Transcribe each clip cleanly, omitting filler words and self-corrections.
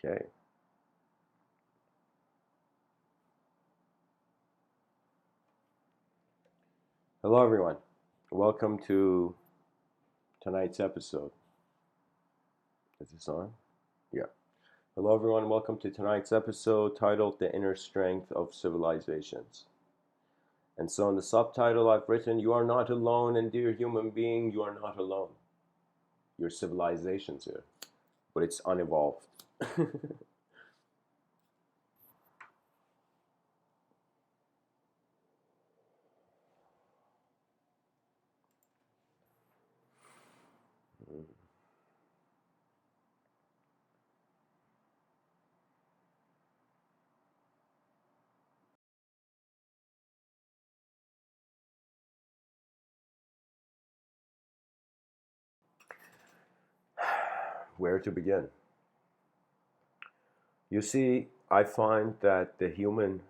Okay. Hello, everyone. Welcome to tonight's episode. Is this on? Yeah. Hello, everyone. Welcome to tonight's episode titled The Inner Strength of Civilizations. And so, in the subtitle, I've written, You are not alone, and dear human being, you are not alone. Your civilization's here, but it's unevolved. Where to begin? You see, I find that the human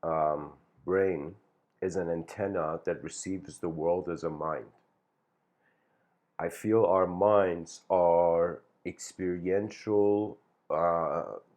um, brain is an antenna that receives the world as a mind. I feel our minds are experiential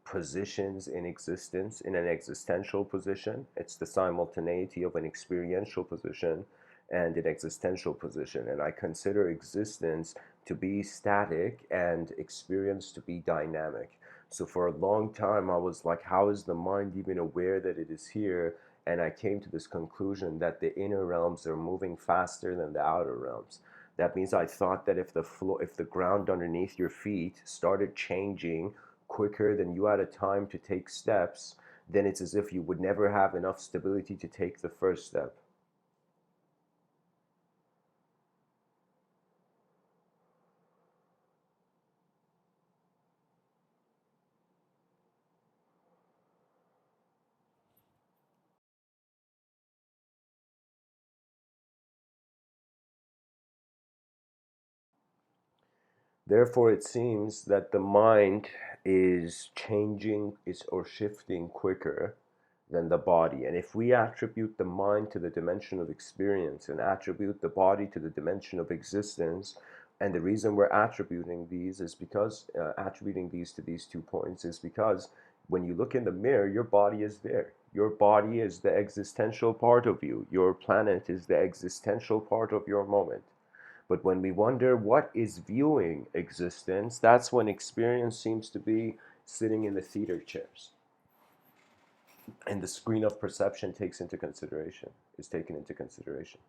positions in existence, in an existential position. It's the simultaneity of an experiential position and an existential position. And I consider existence to be static and experience to be dynamic. So for a long time, I was like, how is the mind even aware that it is here? And I came to this conclusion that the inner realms are moving faster than the outer realms. That means I thought that if the ground underneath your feet started changing quicker than you had a time to take steps, then it's as if you would never have enough stability to take the first step. Therefore, it seems that the mind is changing is or shifting quicker than the body. And if we attribute the mind to the dimension of experience and attribute the body to the dimension of existence, and the reason we're attributing these is because attributing these to these 2 points is because when you look in the mirror, your body is there. Your body is the existential part of you. Your planet is the existential part of your moment. But when we wonder what is viewing existence, that's when experience seems to be sitting in the theater chairs. And the screen of perception is taken into consideration.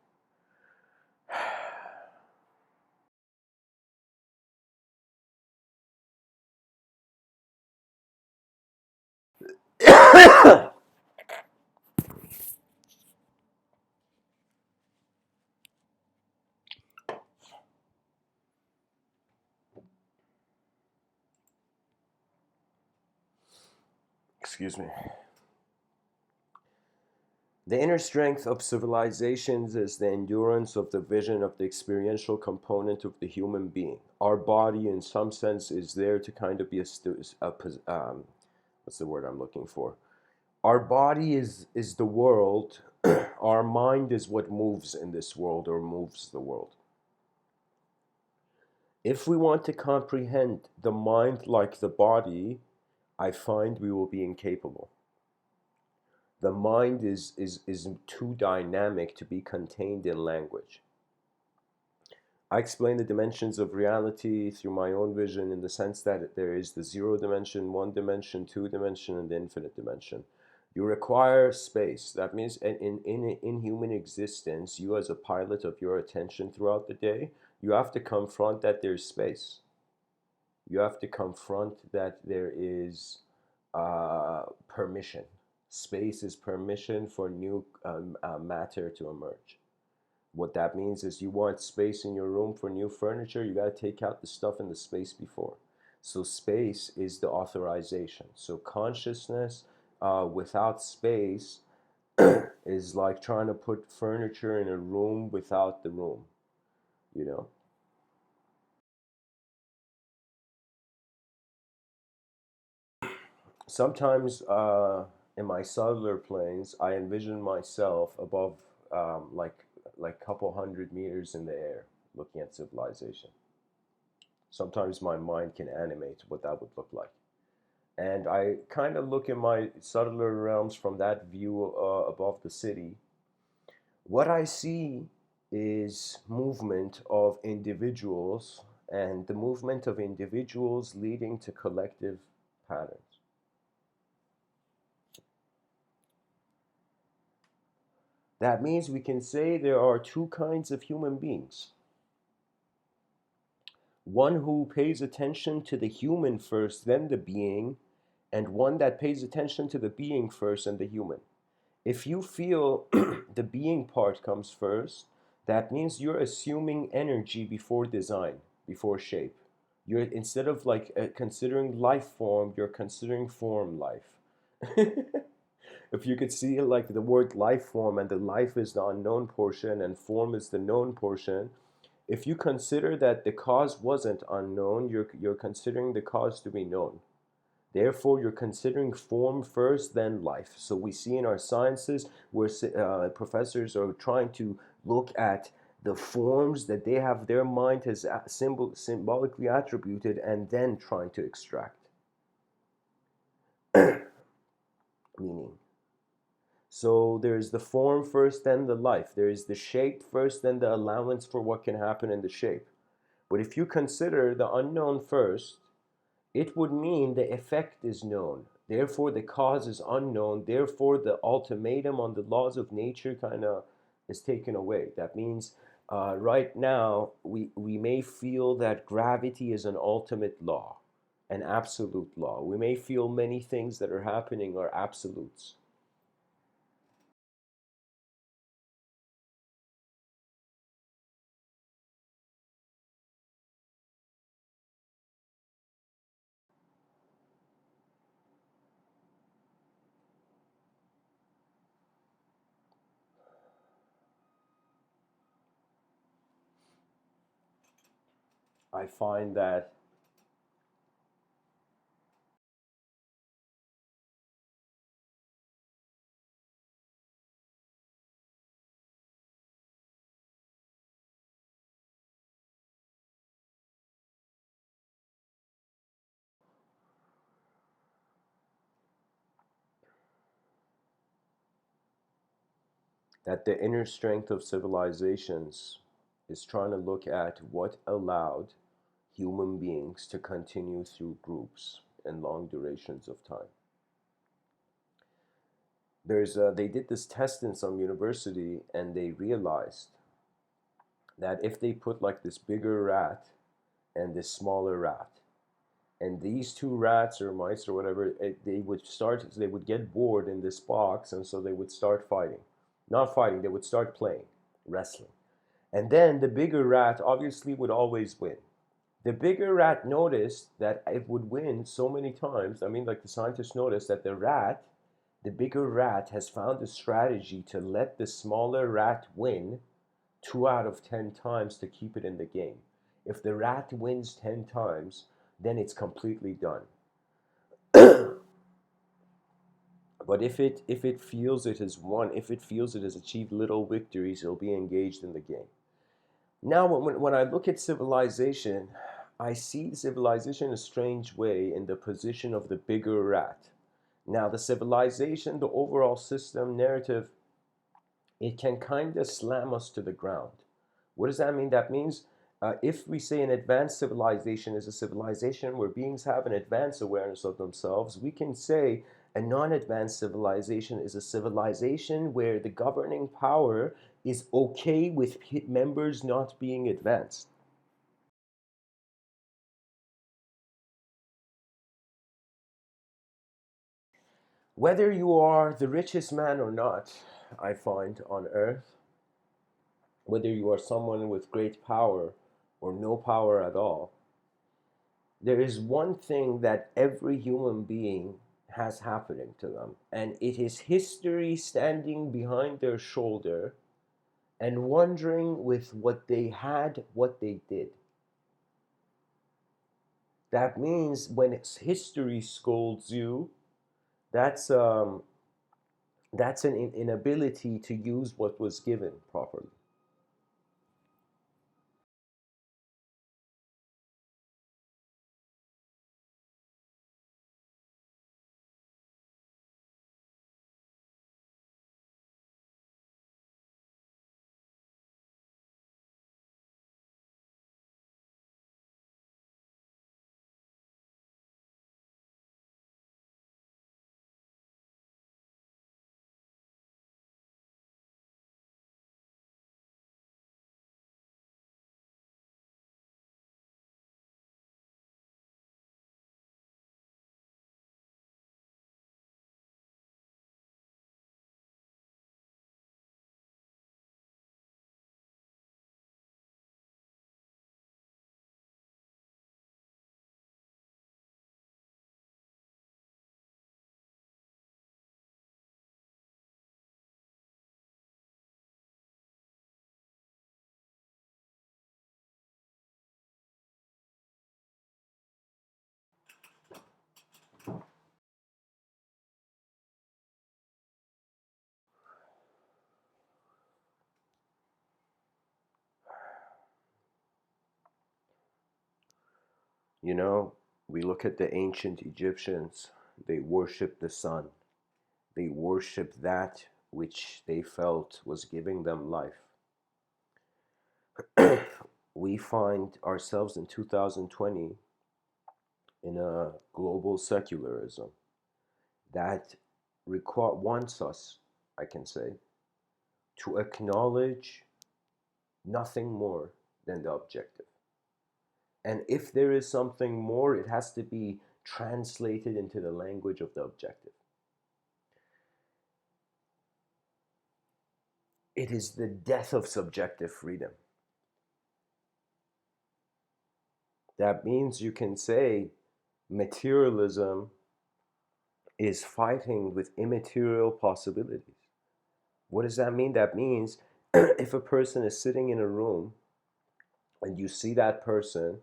Excuse me. The inner strength of civilizations is the endurance of the vision of the experiential component of the human being. Our body, in some sense, is there to kind of be what's the word I'm looking for? Our body is the world. Our mind is what moves in this world or moves the world. If we want to comprehend the mind like the body, I find we will be incapable. The mind is too dynamic to be contained in language. I explain the dimensions of reality through my own vision in the sense that there is the zero dimension, one dimension, two dimension, and the infinite dimension. You require space. That means in human existence, you as a pilot of your attention throughout the day, you have to confront that there's space. You have to confront that there is permission. Space is permission for new matter to emerge. What that means is you want space in your room for new furniture, you got to take out the stuff in the space before. So space is the authorization. So consciousness without space is like trying to put furniture in a room without the room, you know? Sometimes in my cellular planes, I envision myself above like couple hundred meters in the air looking at civilization. Sometimes my mind can animate what that would look like. And I kind of look in my subtler realms from that view above the city. What I see is movement of individuals and the movement of individuals leading to collective patterns. That means we can say there are two kinds of human beings. One who pays attention to the human first, then the being, and one that pays attention to the being first and the human. If you feel the being part comes first, that means you're assuming energy before design, before shape. You're instead of like considering life form, you're considering form life. If you could see like the word life form, and the life is the unknown portion and form is the known portion, if you consider that the cause wasn't unknown, you're considering the cause to be known. Therefore, you're considering form first, then life. So we see in our sciences where professors are trying to look at the forms that they have their mind has symbolically attributed, and then trying to extract meaning. So there's the form first, then the life. There is the shape first, then the allowance for what can happen in the shape. But if you consider the unknown first, it would mean the effect is known. Therefore, the cause is unknown. Therefore, the ultimatum on the laws of nature kind of is taken away. That means right now we may feel that gravity is an ultimate law, an absolute law. We may feel many things that are happening are absolutes. I find that the inner strength of civilizations is trying to look at what allowed human beings to continue through groups and long durations of time. They did this test in some university, and they realized that if they put like this bigger rat and this smaller rat, and these two rats or mice or whatever, they would get bored in this box, and so they would start fighting. Not fighting, they would start playing, wrestling. And then the bigger rat obviously would always win. The bigger rat noticed that it would win so many times. I mean, like the scientists noticed that the bigger rat has found a strategy to let the smaller rat win 2 out of 10 times to keep it in the game. If the rat wins 10 times, then it's completely done. But if it feels it has won, if it feels it has achieved little victories, it'll be engaged in the game. Now, when I look at civilization, I see civilization in a strange way in the position of the bigger rat. Now, the civilization, the overall system, narrative, it can kind of slam us to the ground. What does that mean? That means if we say an advanced civilization is a civilization where beings have an advanced awareness of themselves, we can say a non advanced civilization is a civilization where the governing power is okay with members not being advanced. Whether you are the richest man or not, I find on earth, whether you are someone with great power or no power at all, there is one thing that every human being has happening to them, and it is history standing behind their shoulder and wondering with what they had, what they did. That means when it's history scolds you, that's um, that's an inability to use what was given properly. You know, we look at the ancient Egyptians, they worshiped the sun, they worshiped that which they felt was giving them life. We find ourselves in 2020 in a global secularism that wants us, I can say, to acknowledge nothing more than the objective. And if there is something more, it has to be translated into the language of the objective. It is the death of subjective freedom. That means you can say materialism is fighting with immaterial possibilities. What does that mean? That means if a person is sitting in a room and you see that person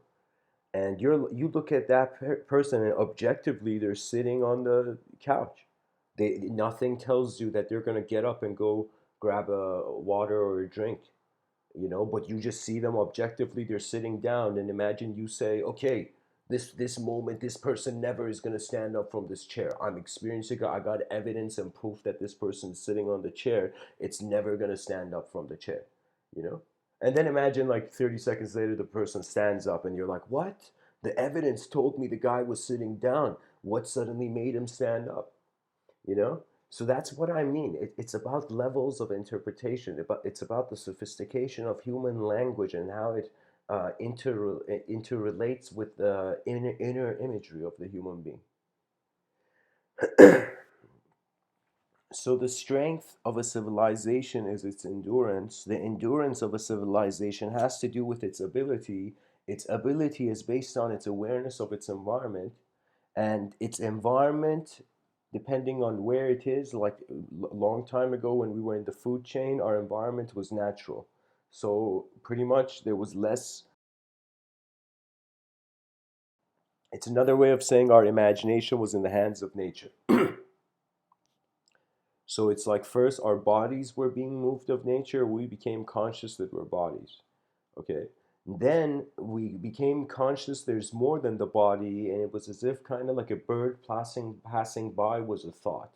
and you look at that person and objectively they're sitting on the couch. Nothing tells you that they're going to get up and go grab a water or a drink, but you just see them objectively, they're sitting down, and imagine you say, okay, this moment, this person never is going to stand up from this chair. I'm experiencing it. I got evidence and proof that this person's sitting on the chair. It's never going to stand up from the chair, you know and then imagine like 30 seconds later the person stands up and you're like, what? The evidence told me the guy was sitting down. What suddenly made him stand up? you know so that's what I mean. It's about levels of interpretation. It's about the sophistication of human language and how it interrelates with the inner imagery of the human being. So the strength of a civilization is its endurance. The endurance of a civilization has to do with its ability. Its ability is based on its awareness of its environment, and its environment, depending on where it is, like a long time ago when we were in the food chain, our environment was natural. So pretty much there was less. It's another way of saying our imagination was in the hands of nature. So it's like first our bodies were being moved of nature, we became conscious that we're bodies. Okay. Then we became conscious there's more than the body, and it was as if kind of like a bird passing by was a thought,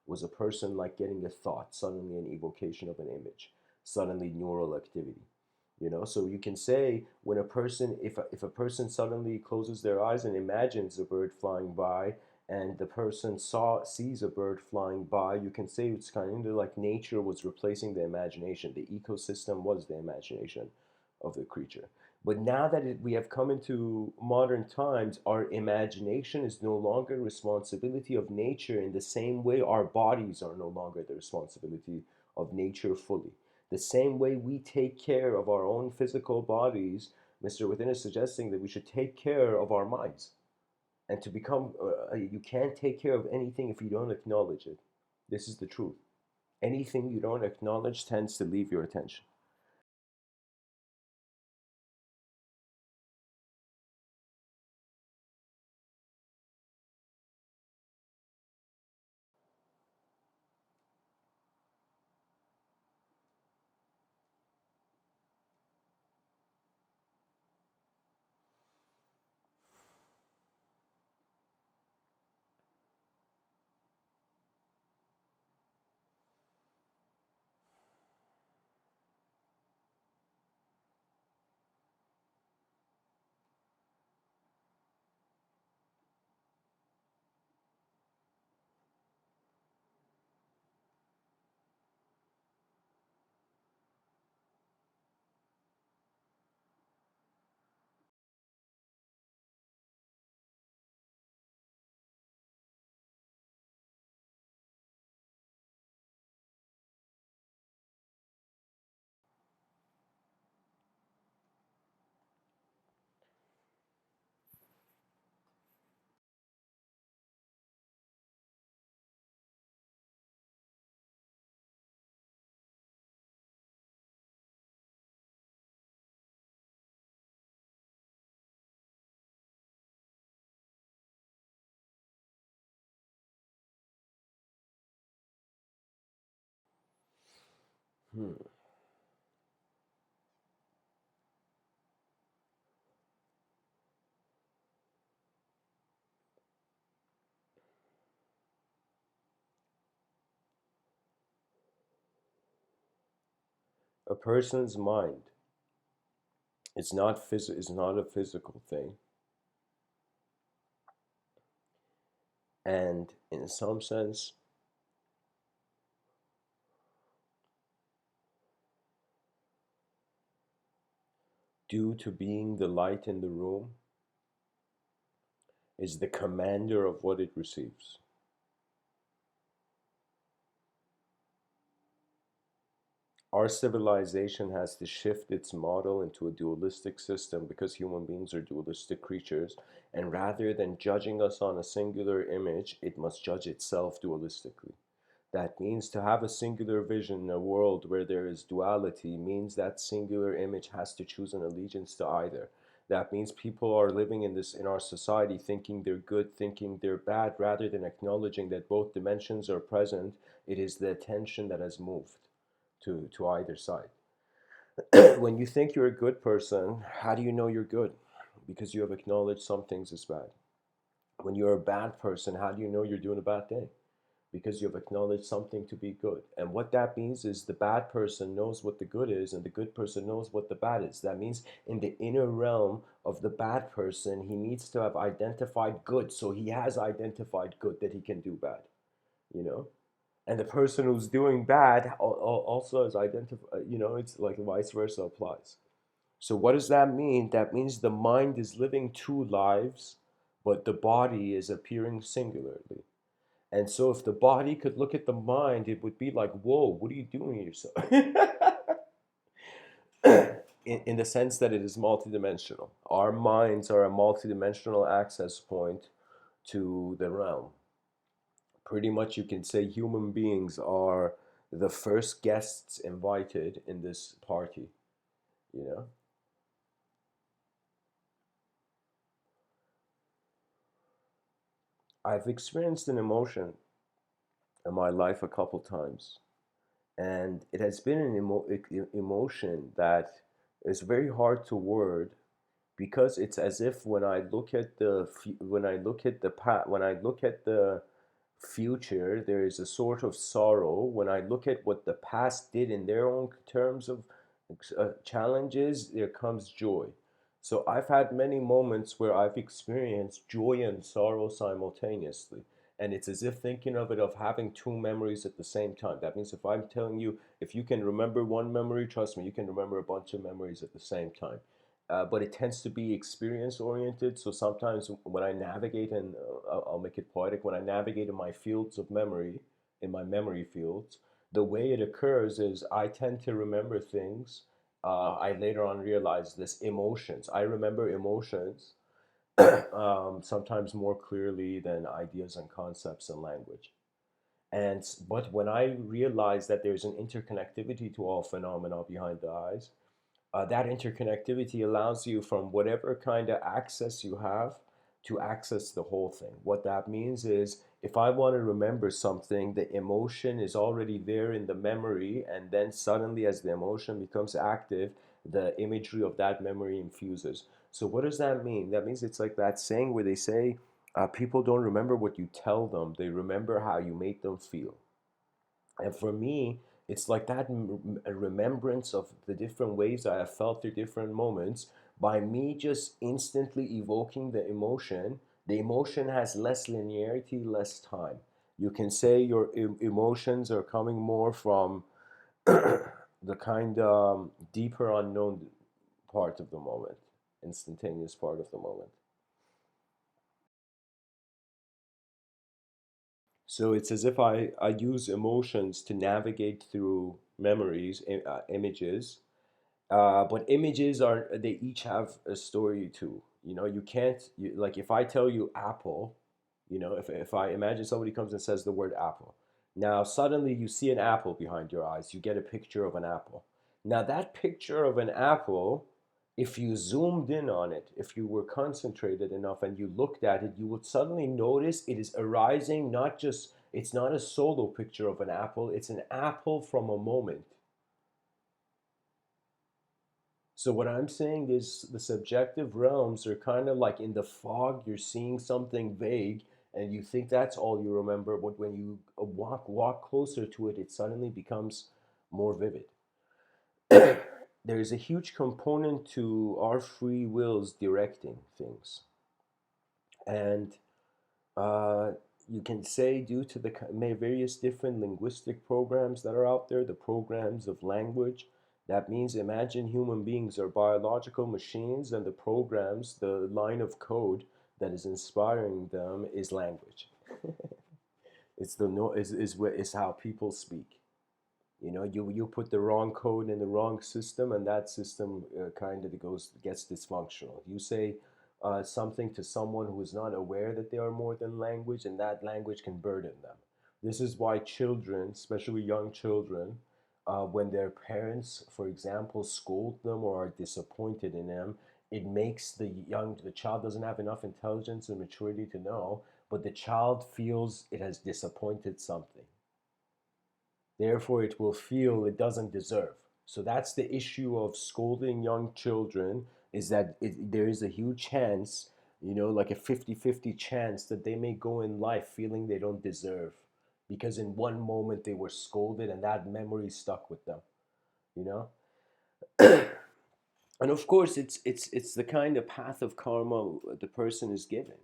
was a person like getting a thought, suddenly an evocation of an image, suddenly neural activity. So you can say when a person, if a person suddenly closes their eyes and imagines a bird flying by, and the person sees a bird flying by, you can say it's kind of like nature was replacing the imagination. The ecosystem was the imagination of the creature. But now that we have come into modern times, our imagination is no longer responsibility of nature in the same way our bodies are no longer the responsibility of nature fully. The same way we take care of our own physical bodies, Mr. Within is suggesting that we should take care of our minds. And to become, you can't take care of anything if you don't acknowledge it. This is the truth. Anything you don't acknowledge tends to leave your attention. Hmm. A person's mind is not a physical thing, and in some sense, due to being the light in the room, is the commander of what it receives. Our civilization has to shift its model into a dualistic system because human beings are dualistic creatures, and rather than judging us on a singular image, it must judge itself dualistically. That means to have a singular vision in a world where there is duality means that singular image has to choose an allegiance to either. That means people are living in our society thinking they're good, thinking they're bad, rather than acknowledging that both dimensions are present. It is the attention that has moved to either side. When you think you're a good person, how do you know you're good? Because you have acknowledged some things as bad. When you're a bad person, how do you know you're doing a bad thing? Because you've acknowledged something to be good. And what that means is the bad person knows what the good is, and the good person knows what the bad is. That means in the inner realm of the bad person, he needs to have identified good. So he has identified good that he can do bad, you know? And the person who's doing bad also has identified, it's like vice versa applies. So what does that mean? That means the mind is living two lives, but the body is appearing singularly. And so if the body could look at the mind, it would be like, whoa, what are you doing to yourself? In the sense that it is multidimensional. Our minds are a multidimensional access point to the realm. Pretty much you can say human beings are the first guests invited in this party, you know? I've experienced an emotion in my life a couple times, and it has been an emotion that is very hard to word because it's as if when I look at the future, there is a sort of sorrow. When I look at what the past did in their own terms of challenges, there comes joy. So I've had many moments where I've experienced joy and sorrow simultaneously. And it's as if thinking of it of having two memories at the same time. That means if I'm telling you, if you can remember one memory, trust me, you can remember a bunch of memories at the same time. But it tends to be experience oriented. So sometimes when I navigate, and I'll make it poetic, when I navigate in my fields of memory, in my memory fields, the way it occurs is I tend to remember things. I later on realize this emotions. I remember emotions sometimes more clearly than ideas and concepts and language. But when I realize that there's an interconnectivity to all phenomena behind the eyes, that interconnectivity allows you from whatever kind of access you have to access the whole thing. What that means is if I want to remember something, the emotion is already there in the memory, and then suddenly, as the emotion becomes active, the imagery of that memory infuses. So, what does that mean? That means it's like that saying where they say, people don't remember what you tell them, they remember how you make them feel. And for me, it's like that a remembrance of the different ways I have felt through different moments. By me just instantly evoking the emotion has less linearity, less time. You can say your emotions are coming more from the kind of deeper unknown part of the moment, instantaneous part of the moment. So it's as if I use emotions to navigate through memories, images. But images are, they each have a story too. You can't, like if I tell you apple, if I imagine somebody comes and says the word apple. Now suddenly you see an apple behind your eyes. You get a picture of an apple. Now that picture of an apple, if you zoomed in on it, if you were concentrated enough and you looked at it, you would suddenly notice it is arising not just, it's not a solo picture of an apple, it's an apple from a moment. So what I'm saying is the subjective realms are kind of like in the fog, you're seeing something vague and you think that's all you remember, but when you walk closer to it, it suddenly becomes more vivid. There's a huge component to our free wills directing things. And uh, you can say, due to the various different linguistic programs that are out there, the programs of language, that means imagine human beings are biological machines, and the programs, the line of code that is inspiring them is language. It's the no is how people speak. You know, you put the wrong code in the wrong system, and that system kind of gets dysfunctional. You say something to someone who is not aware that they are more than language, and that language can burden them. This is why children, especially young children, when their parents, for example, scold them or are disappointed in them, it makes the child doesn't have enough intelligence and maturity to know, but the child feels it has disappointed something. Therefore, it will feel it doesn't deserve. So that's the issue of scolding young children, is that there is a huge chance, like a 50-50 chance that they may go in life feeling they don't deserve because in one moment they were scolded and that memory stuck with them, you know? And of course, it's the kind of path of karma the person is given.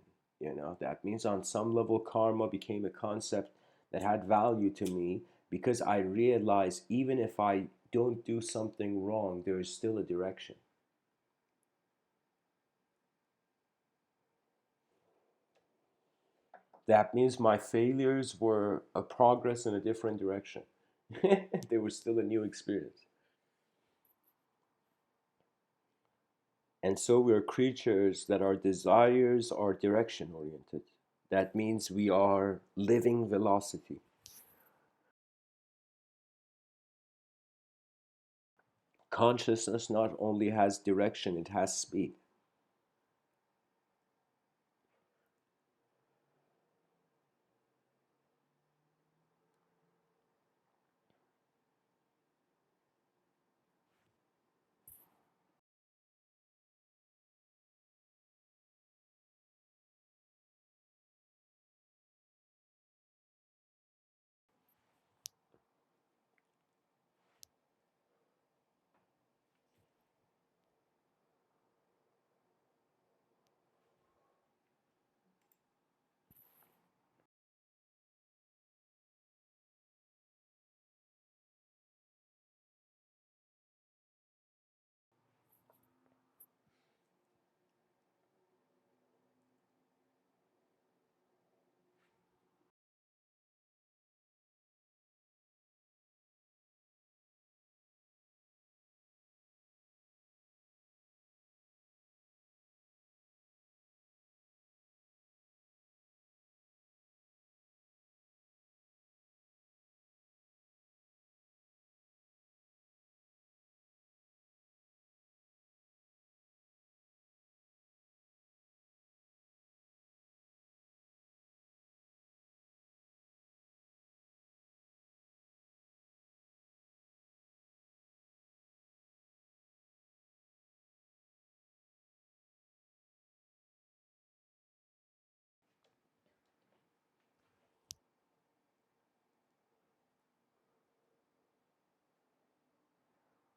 That means on some level, karma became a concept that had value to me because I realized even if I don't do something wrong, there is still a direction. That means my failures were a progress in a different direction. They were still a new experience. And so we are creatures that our desires are direction oriented. That means we are living velocity. Consciousness not only has direction, it has speed.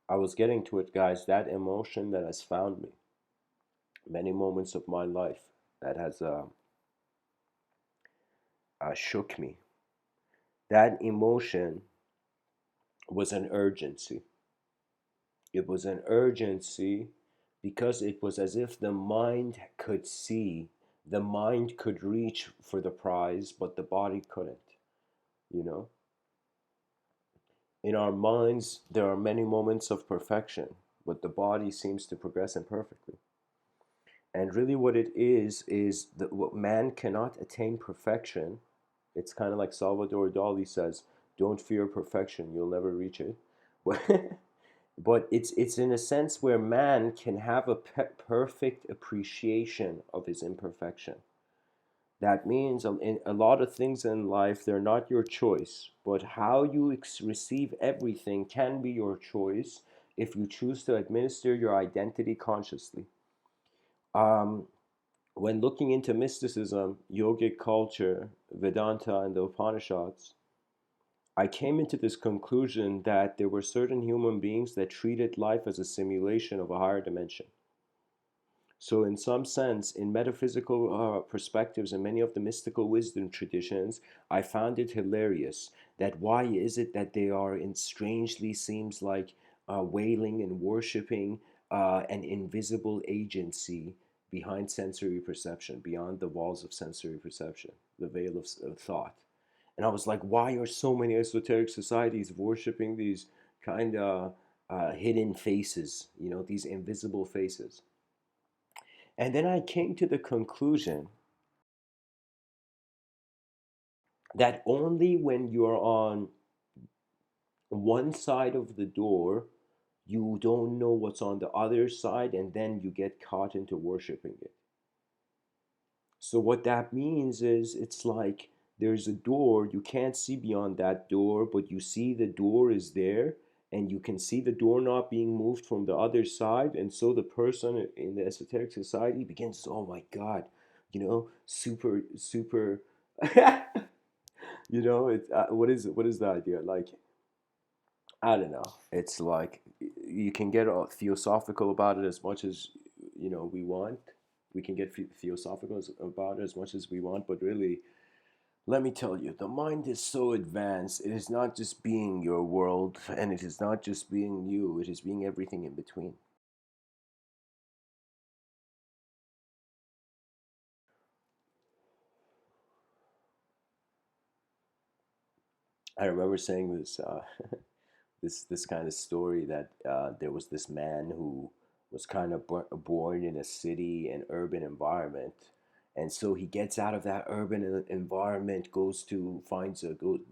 I was getting to it, guys. That emotion that has found me many moments of my life, that has shook me. That emotion was an urgency. It was an urgency because it was as if the mind could see, the mind could reach for the prize, but the body couldn't. You know, in our minds, there are many moments of perfection, but the body seems to progress imperfectly. And really, what it is that what man cannot attain perfection. It's kind of like Salvador Dali says, "Don't fear perfection; you'll never reach it." But but it's in a sense where man can have a perfect appreciation of his imperfection. That means in a lot of things in life, they're not your choice, but how you receive everything can be your choice if you choose to administer your identity consciously. Um, when looking into mysticism, yogic culture, Vedanta, and the Upanishads, I came into this conclusion that there were certain human beings that treated life as a simulation of a higher dimension. So, in some sense, in metaphysical perspectives and many of the mystical wisdom traditions, I found it hilarious that why is it that they are in strangely seems like wailing and worshiping an invisible agency behind sensory perception, beyond the walls of sensory perception, the veil of thought. And I was like, why are so many esoteric societies worshiping these kind of hidden faces, these invisible faces? And then I came to the conclusion that only when you're on one side of the door, you don't know what's on the other side, and then you get caught into worshiping it. So, what that means is it's like there's a door, you can't see beyond that door, but you see the door is there, and you can see the doorknob being moved from the other side. And so the person in the esoteric society begins, oh my God, super, super. What is the idea? Like, I don't know. It's like you can get theosophical about it as much as we want. We can get theosophical about it as much as we want, but really, let me tell you, the mind is so advanced. It is not just being your world, and it is not just being you. It is being everything in between. I remember saying this. This kind of story that there was this man who was kind of born in a city and urban environment, and so he gets out of that urban environment, goes to finds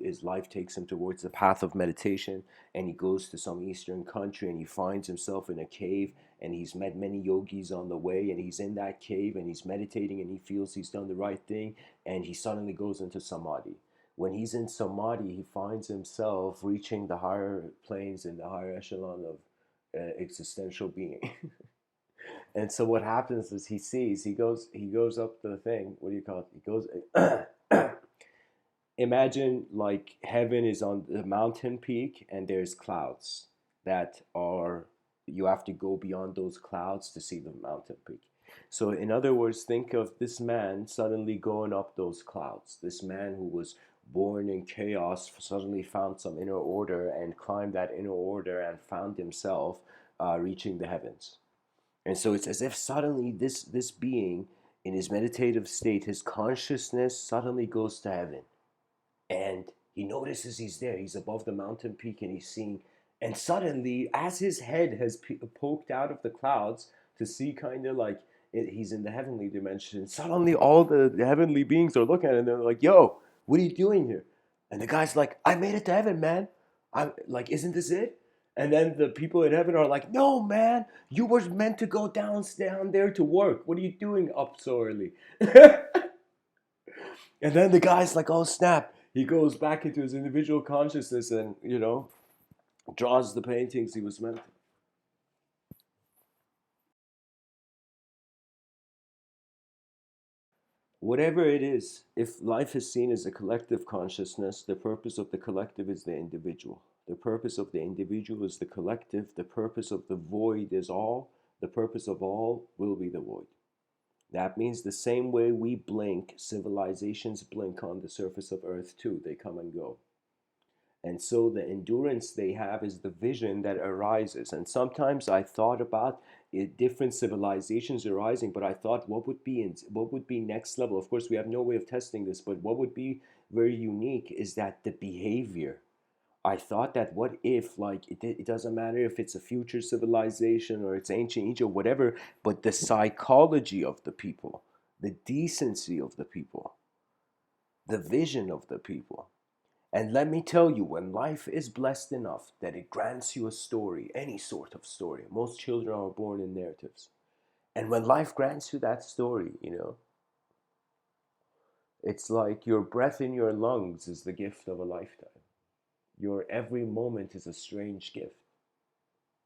his life takes him towards the path of meditation, and he goes to some eastern country and he finds himself in a cave, and he's met many yogis on the way, and he's in that cave and he's meditating and he feels he's done the right thing, and he suddenly goes into samadhi. When he's in samadhi, he finds himself reaching the higher planes in the higher echelon of existential being. And so what happens is he goes up the thing. What do you call it? He goes. Imagine like heaven is on the mountain peak and there's clouds that are you have to go beyond those clouds to see the mountain peak. So in other words, think of this man suddenly going up those clouds. This man who was born in chaos suddenly found some inner order and climbed that inner order and found himself reaching the heavens. And so it's as if suddenly this being in his meditative state, his consciousness suddenly goes to heaven, and he notices he's there. He's above the mountain peak and he's seeing. And suddenly, as his head has poked out of the clouds to see kind of like he's in the heavenly dimension, suddenly all the heavenly beings are looking at him and they're like, yo, what are you doing here? And the guy's like, I made it to heaven, man. I'm like, isn't this it? And then the people in heaven are like, no, man, you were meant to go down there to work. What are you doing up so early? And then the guy's like, oh snap. He goes back into his individual consciousness and, draws the paintings he was meant to. Whatever it is, if life is seen as a collective consciousness, the purpose of the collective is the individual. The purpose of the individual is the collective. The purpose of the void is all. The purpose of all will be the void. That means the same way we blink, civilizations blink on the surface of Earth too. They come and go. And so the endurance they have is the vision that arises. And sometimes I thought about it, different civilizations arising, but I thought what would be next level. Of course, we have no way of testing this, but what would be very unique is that the behavior. I thought that what if, like, it doesn't matter if it's a future civilization or it's ancient Egypt, whatever, but the psychology of the people, the decency of the people, the vision of the people. And let me tell you, when life is blessed enough that it grants you a story, any sort of story, most children are born in narratives. And when life grants you that story, it's like your breath in your lungs is the gift of a lifetime. Your every moment is a strange gift.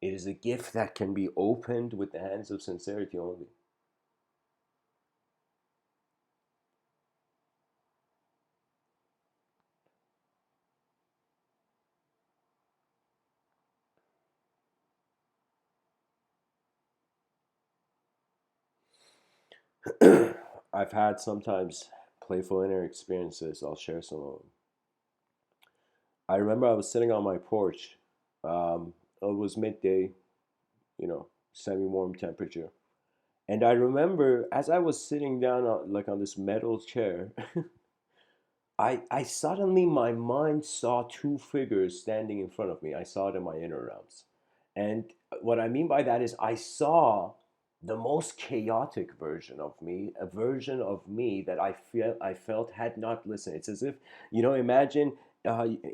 It is a gift that can be opened with the hands of sincerity only. I've had sometimes playful inner experiences. I'll share some of them. I remember I was sitting on my porch. It was midday, semi-warm temperature. And I remember as I was sitting down on this metal chair, I suddenly my mind saw two figures standing in front of me. I saw it in my inner realms. And what I mean by that is I saw the most chaotic version of me, a version of me that I felt had not listened. It's as if, imagine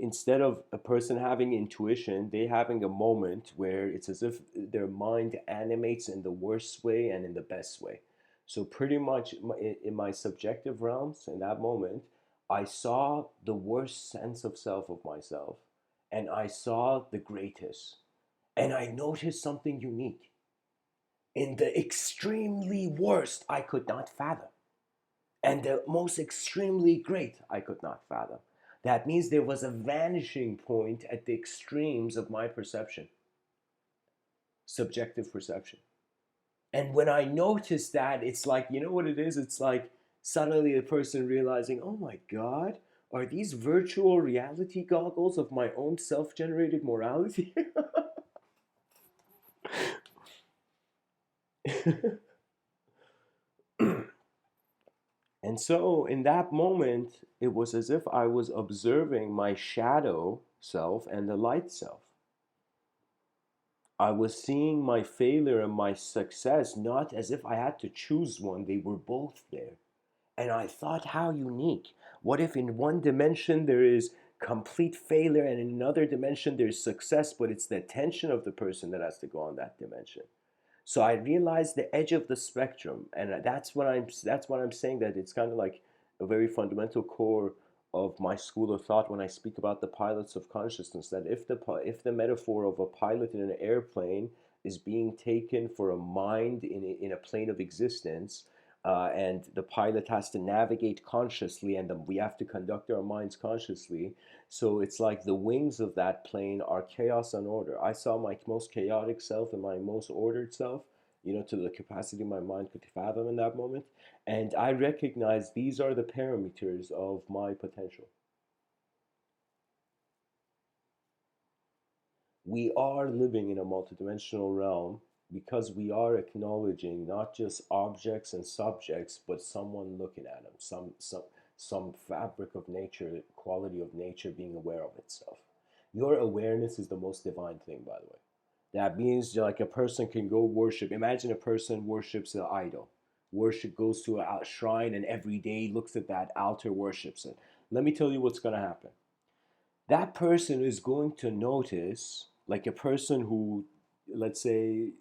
instead of a person having intuition, they having a moment where it's as if their mind animates in the worst way and in the best way. So pretty much in my subjective realms, in that moment, I saw the worst sense of self of myself, and I saw the greatest. And I noticed something unique. In the extremely worst, I could not fathom. And the most extremely great, I could not fathom. That means there was a vanishing point at the extremes of my perception, subjective perception. And when I noticed that, it's like, you know what it is? It's like suddenly a person realizing, oh my God, are these virtual reality goggles of my own self generated morality? And so in that moment, it was as if I was observing my shadow self and the light self. I was seeing my failure and my success not as if I had to choose one, they were both there. And I thought, how unique. What if in one dimension there is complete failure and in another dimension there's success, but it's the attention of the person that has to go on that dimension? So I realized the edge of the spectrum, and that's what I'm saying, that it's kind of like a very fundamental core of my school of thought when I speak about the pilots of consciousness. That if the metaphor of a pilot in an airplane is being taken for a mind in a plane of existence, and the pilot has to navigate consciously, and we have to conduct our minds consciously. So it's like the wings of that plane are chaos and order. I saw my most chaotic self and my most ordered self, to the capacity my mind could fathom in that moment. And I recognize these are the parameters of my potential. We are living in a multidimensional realm because we are acknowledging not just objects and subjects, but someone looking at them, some fabric of nature, quality of nature being aware of itself. Your awareness is the most divine thing, by the way. That means like a person can go worship. Imagine a person worships an idol. Worship goes to a shrine and every day looks at that altar, worships it. Let me tell you what's going to happen. That person is going to notice, like a person who, let's say,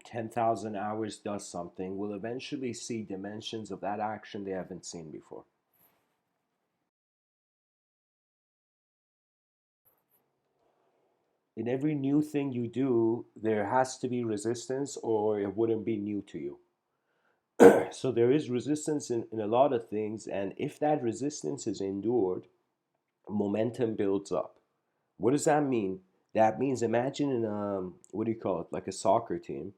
10,000 hours does something, will eventually see dimensions of that action they haven't seen before. In every new thing you do, there has to be resistance or it wouldn't be new to you. So there is resistance in a lot of things, and if that resistance is endured, momentum builds up. What does that mean? That means imagine in what do you call it, like a soccer team.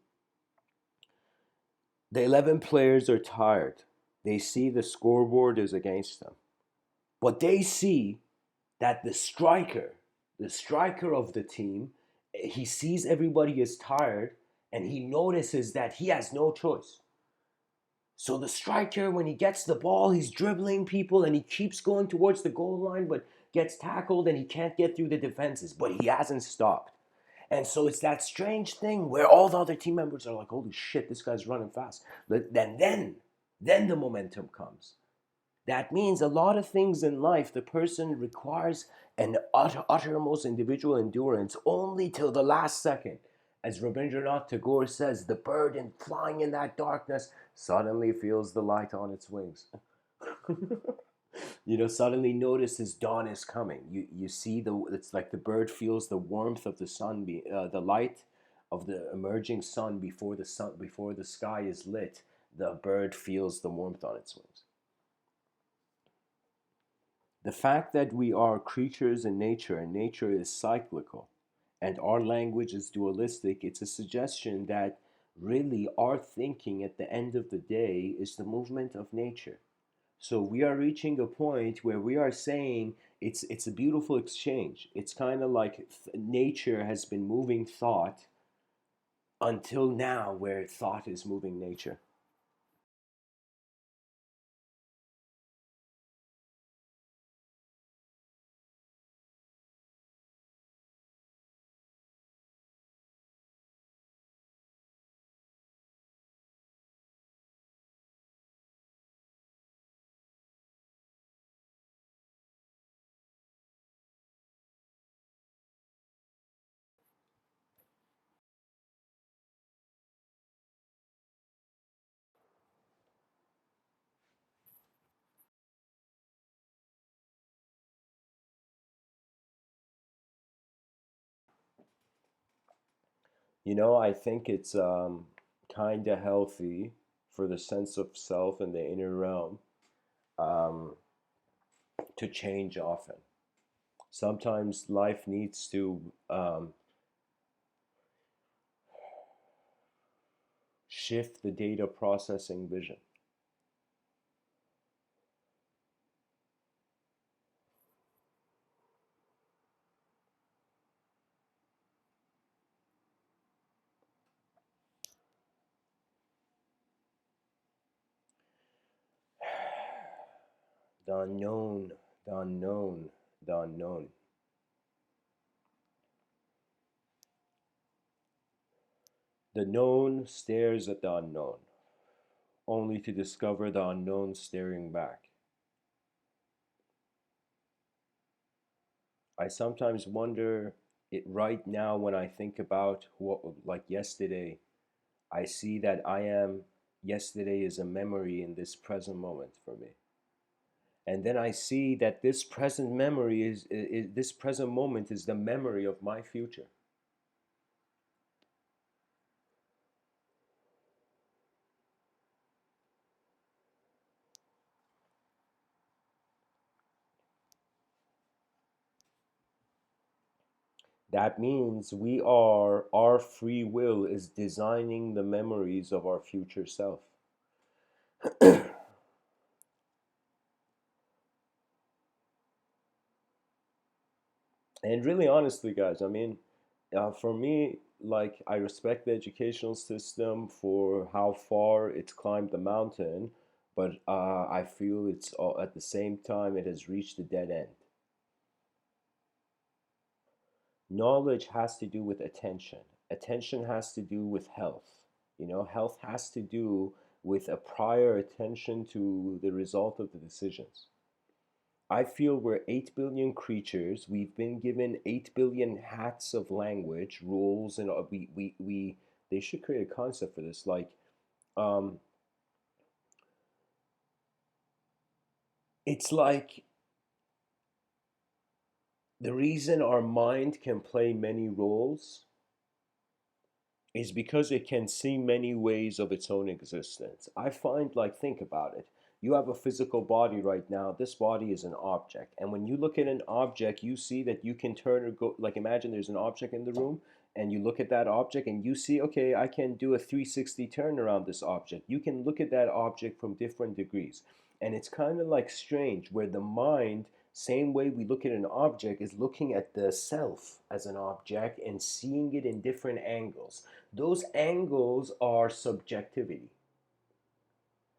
The 11 players are tired. They see the scoreboard is against them. But they see that the striker of the team, he sees everybody is tired and he notices that he has no choice. So the striker, when he gets the ball, he's dribbling people and he keeps going towards the goal line, but gets tackled and he can't get through the defenses, but he hasn't stopped. And so it's that strange thing where all the other team members are like, holy shit, this guy's running fast. But then the momentum comes. That means a lot of things in life, the person requires an uttermost individual endurance only till the last second. As Rabindranath Tagore says, the bird in flying in that darkness suddenly feels the light on its wings. Suddenly notices dawn is coming. You see it's like the bird feels the warmth of the sun, the light of the emerging sun before the sky is lit. The bird feels the warmth on its wings. The fact that we are creatures in nature and nature is cyclical and our language is dualistic, it's a suggestion that Really, our thinking at the end of the day is the movement of nature. So we are reaching a point where we are saying it's a beautiful exchange. It's kind of like nature has been moving thought until now, where thought is moving nature. I think it's kind of healthy for the sense of self in the inner realm um, to change often. Sometimes life needs to shift the data processing vision. The unknown, the unknown, the unknown. The known stares at the unknown, only to discover the unknown staring back. I sometimes wonder it right now when I think about what, like yesterday, I see that yesterday is a memory in this present moment for me. And then I see that this present memory this present moment is the memory of my future. That means our free will is designing the memories of our future self. And really, honestly, guys, I mean, for me, like, I respect the educational system for how far it's climbed the mountain, but I feel at the same time it has reached a dead end. Knowledge has to do with attention. Attention has to do with health. Health has to do with a prior attention to the result of the decisions. I feel we're 8 billion creatures. We've been given 8 billion hats of language, rules, and they should create a concept for this. Like, um, it's like the reason our mind can play many roles is because it can see many ways of its own existence. I find, like, think about it. You have a physical body right now. This body is an object. And when you look at an object, you see that you can turn or go, like, imagine there's an object in the room, and you look at that object and you see, okay, I can do a 360 turn around this object. You can look at that object from different degrees. And it's kind of like strange where the mind, same way we look at an object, is looking at the self as an object and seeing it in different angles. Those angles are subjectivity.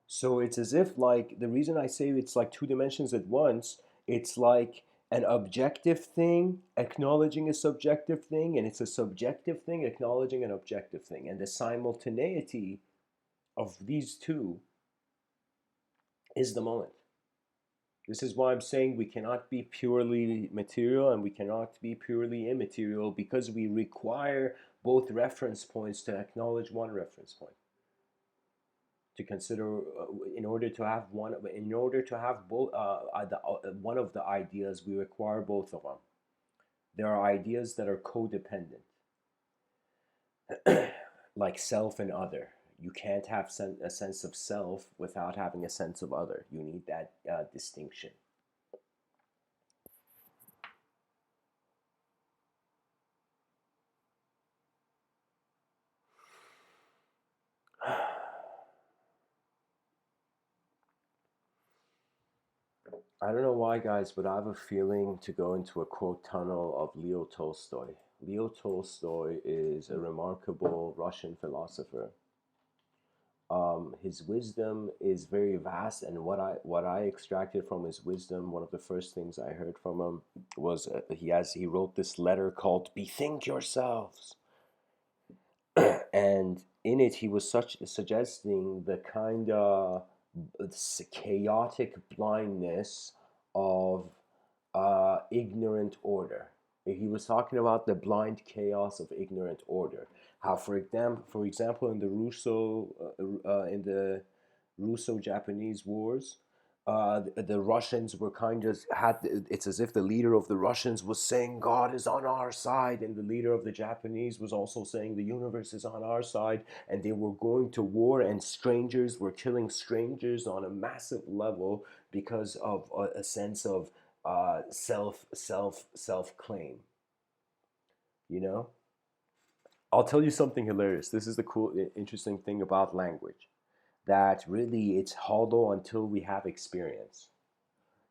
So it's as if, like, the reason I say it's like two dimensions at once, it's like an objective thing acknowledging a subjective thing, and it's a subjective thing acknowledging an objective thing. And the simultaneity of these two is the moment. This is why I'm saying we cannot be purely material and we cannot be purely immaterial, because we require both reference points to acknowledge one reference point. To consider in order to have both one of the ideas, we require both of them. There are ideas that are codependent, like self and other. You can't have a sense of self without having a sense of other. You need that distinction. I don't know why, guys, but I have a feeling to go into a quote tunnel of Leo Tolstoy. Leo Tolstoy is a remarkable Russian philosopher. His wisdom is very vast, and what I extracted from his wisdom, one of the first things I heard from him was he wrote this letter called "Bethink Yourselves," and in it he was such suggesting the kind of chaotic blindness of ignorant order. He was talking about the blind chaos of ignorant order. How, for example, in the Russo-Japanese wars, the Russians were kind of had. It's as if the leader of the Russians was saying God is on our side, and the leader of the Japanese was also saying the universe is on our side, and they were going to war, and strangers were killing strangers on a massive level because of a sense of self claim. You know, I'll tell you something hilarious. This is the cool, interesting thing about language, that really it's hollow until we have experience.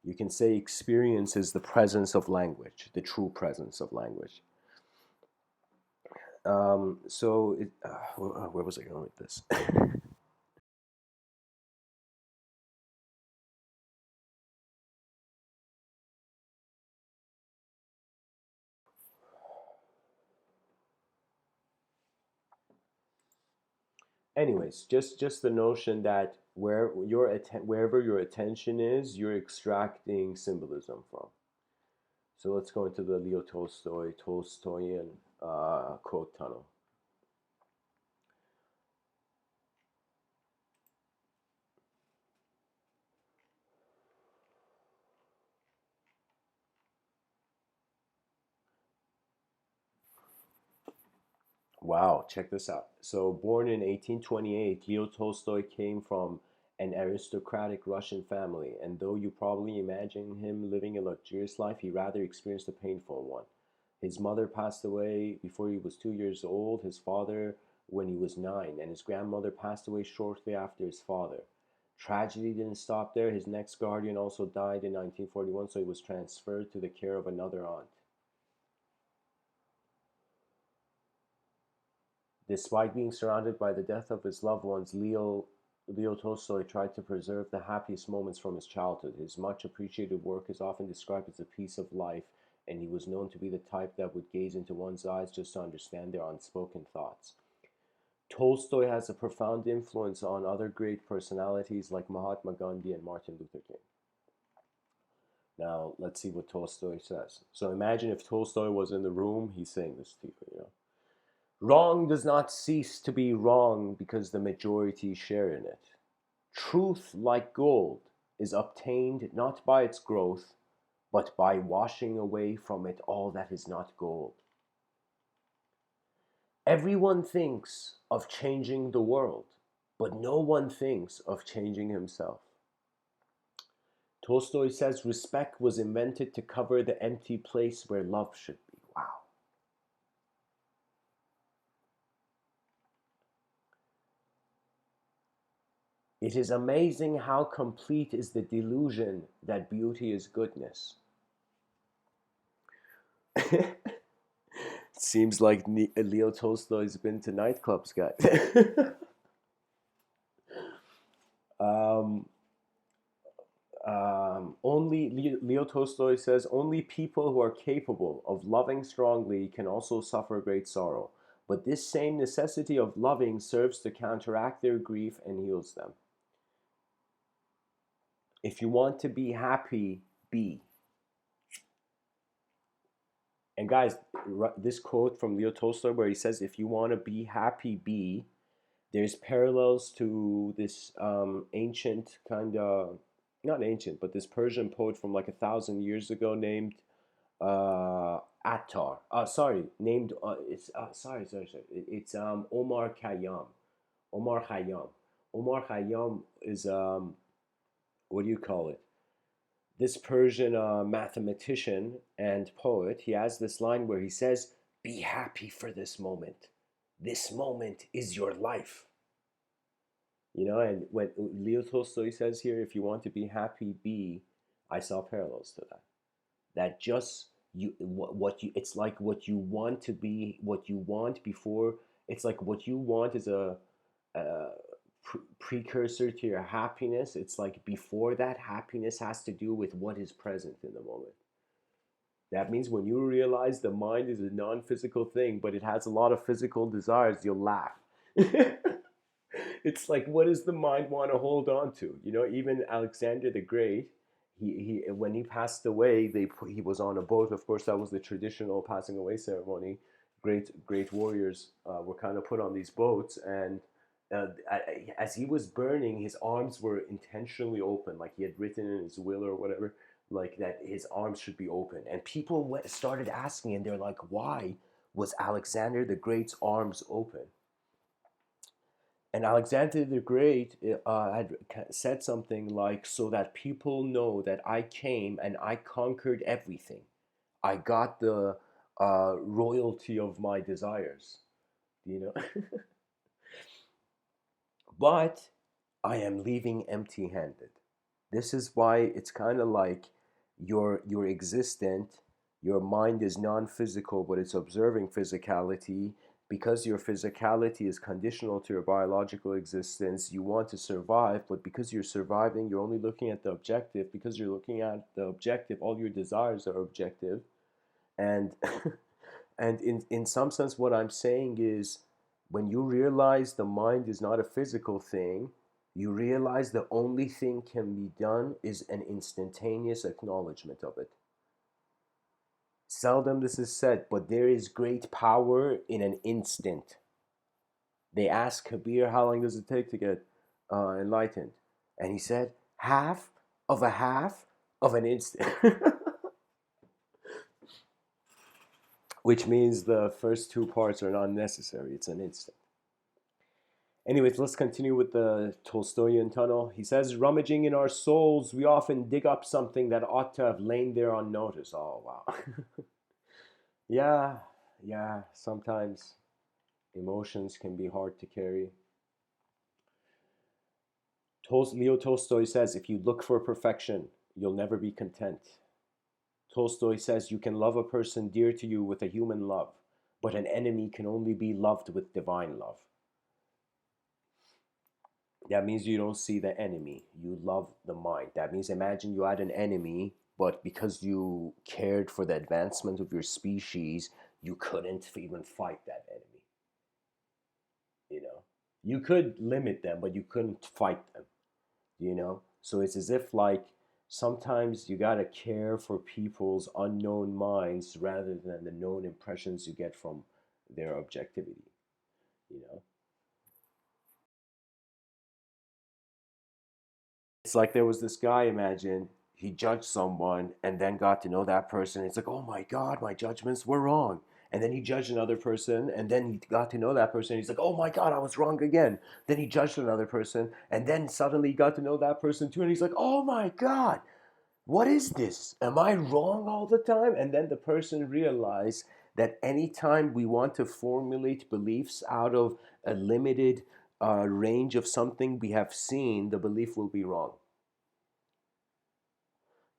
You can say experience is the presence of language, the true presence of language. Where was I going with this? Anyways, just the notion that wherever your attention is, you're extracting symbolism from. So let's go into the Leo Tolstoyan quote tunnel. Wow, check this out. So, born in 1828, Leo Tolstoy came from an aristocratic Russian family, and though you probably imagine him living a luxurious life, he rather experienced a painful one. His mother passed away before he was 2 years old, his father when he was nine, and his grandmother passed away shortly after his father. Tragedy didn't stop there. His next guardian also died in 1941, so he was transferred to the care of another aunt. Despite being surrounded by the death of his loved ones, Leo Tolstoy tried to preserve the happiest moments from his childhood. His much appreciated work is often described as a piece of life, and he was known to be the type that would gaze into one's eyes just to understand their unspoken thoughts. Tolstoy has a profound influence on other great personalities like Mahatma Gandhi and Martin Luther King. Now, let's see what Tolstoy says. So imagine if Tolstoy was in the room, he's saying this to you. Wrong does not cease to be wrong because the majority share in it. Truth, like gold, is obtained not by its growth, but by washing away from it all that is not gold. Everyone thinks of changing the world, but no one thinks of changing himself. Tolstoy says respect was invented to cover the empty place where love should be. Wow. It is amazing how complete is the delusion that beauty is goodness. Seems like Leo Tolstoy's been to nightclubs, guys. um, only Leo Tolstoy says only people who are capable of loving strongly can also suffer great sorrow. But this same necessity of loving serves to counteract their grief and heals them. If you want to be happy, be. And guys, this quote from Leo Tolstoy where he says, if you want to be happy, be, there's parallels to this ancient kind of, not ancient, but this Persian poet from like 1,000 years ago named Attar. Named, it's Omar Khayyam. Omar Khayyam. Omar Khayyam is, what do you call it? This Persian mathematician and poet, he has this line where he says, be happy for this moment. This moment is your life. And what Leo Tolstoy says here, if you want to be happy, be, I saw parallels to that. That just what you it's like what you want to be, what you want before. It's like what you want is a precursor to your happiness. It's like before that happiness has to do with what is present in the moment. That means when you realize the mind is a non-physical thing, but it has a lot of physical desires, you'll laugh. It's like, what does the mind want to hold on to? You know, even Alexander the Great, he when he passed away, he was on a boat. Of course, that was the traditional passing away ceremony. Great warriors were kind of put on these boats, and uh, as he was burning, his arms were intentionally open, like he had written in his will or whatever, like that his arms should be open. And people started asking, and they're like, why was Alexander the Great's arms open? And Alexander the Great had said something like, so that people know that I came and I conquered everything. I got the royalty of my desires, you know. But I am leaving empty-handed. This is why it's kind of like you're existent, your mind is non-physical, but it's observing physicality. Because your physicality is conditional to your biological existence, you want to survive, but because you're surviving, you're only looking at the objective. Because you're looking at the objective, all your desires are objective. And and in some sense, what I'm saying is, when you realize the mind is not a physical thing, you realize the only thing can be done is an instantaneous acknowledgement of it. Seldom this is said, but there is great power in an instant. They asked Kabir, how long does it take to get enlightened? And he said, half of an instant. Which means the first two parts are not necessary. It's an instant. Anyways, let's continue with the Tolstoyan tunnel. He says, rummaging in our souls, we often dig up something that ought to have lain there unnoticed. Oh, wow. Yeah, yeah, sometimes emotions can be hard to carry. Leo Tolstoy says, if you look for perfection, you'll never be content. Tolstoy says, you can love a person dear to you with a human love, but an enemy can only be loved with divine love. That means you don't see the enemy, you love the mind. That means imagine you had an enemy, but because you cared for the advancement of your species, you couldn't even fight that enemy. You know, you could limit them, but you couldn't fight them. You know, so it's as if like sometimes you gotta care for people's unknown minds rather than the known impressions you get from their objectivity. You know, it's like there was this guy, imagine he judged someone and then got to know that person. It's like, oh my God, my judgments were wrong. And then he judged another person and then he got to know that person. He's like, oh my God, I was wrong again. Then he judged another person and then suddenly he got to know that person too. And he's like, oh my God, what is this? Am I wrong all the time? And then the person realized that anytime we want to formulate beliefs out of a limited range of something we have seen, the belief will be wrong.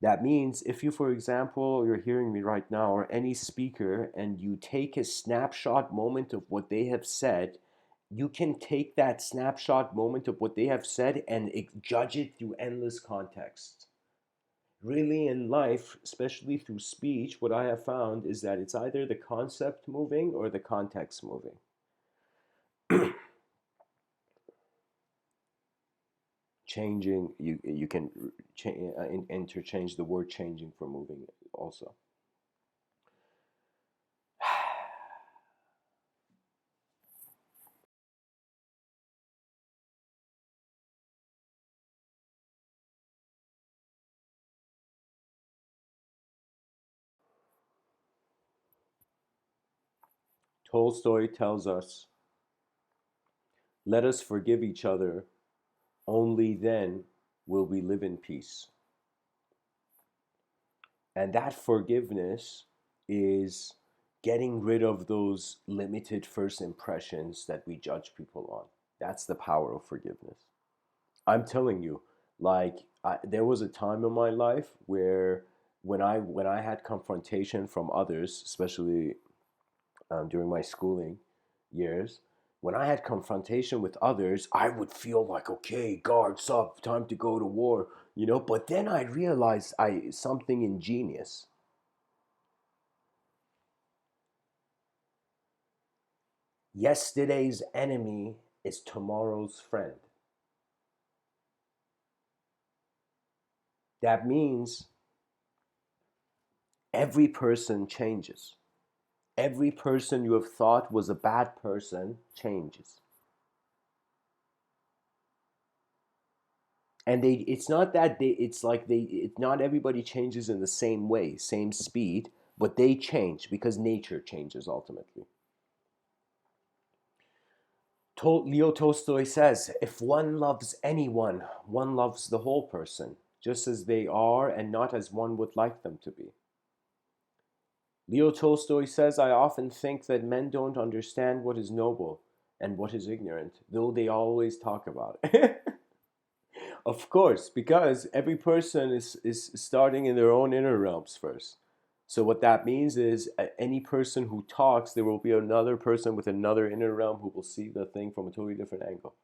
That means if you, for example, you're hearing me right now, or any speaker, and you take a snapshot moment of what they have said, you can take that snapshot moment of what they have said and judge it through endless contexts. Really, in life, especially through speech, what I have found is that it's either the concept moving or the context moving. Changing, you can interchange the word changing for moving also. Tolstoy tells us, let us forgive each other, only then will we live in peace. And that forgiveness is getting rid of those limited first impressions that we judge people on. That's the power of forgiveness. I'm telling you, Like there was a time in my life where when I had confrontation from others, especially during my schooling years, when I had confrontation with others, I would feel like, okay, guards up, time to go to war, you know. But then I realized I something ingenious. Yesterday's enemy is tomorrow's friend. That means every person changes. Every person you have thought was a bad person changes. And it's not that it's like not everybody changes in the same way, same speed, but they change because nature changes ultimately. Leo Tolstoy says, if one loves anyone, one loves the whole person, just as they are and not as one would like them to be. Leo Tolstoy says, I often think that men don't understand what is noble and what is ignorant, though they always talk about it. Of course, because every person is starting in their own inner realms first. So what that means is any person who talks, there will be another person with another inner realm who will see the thing from a totally different angle.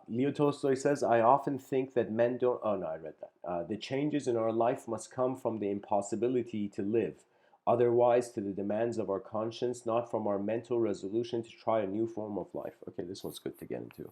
Leo Tolstoy says, I often think that men don't. Oh, no, I read that. The changes in our life must come from the impossibility to live, otherwise, to the demands of our conscience, not from our mental resolution to try a new form of life. Okay, this one's good to get into.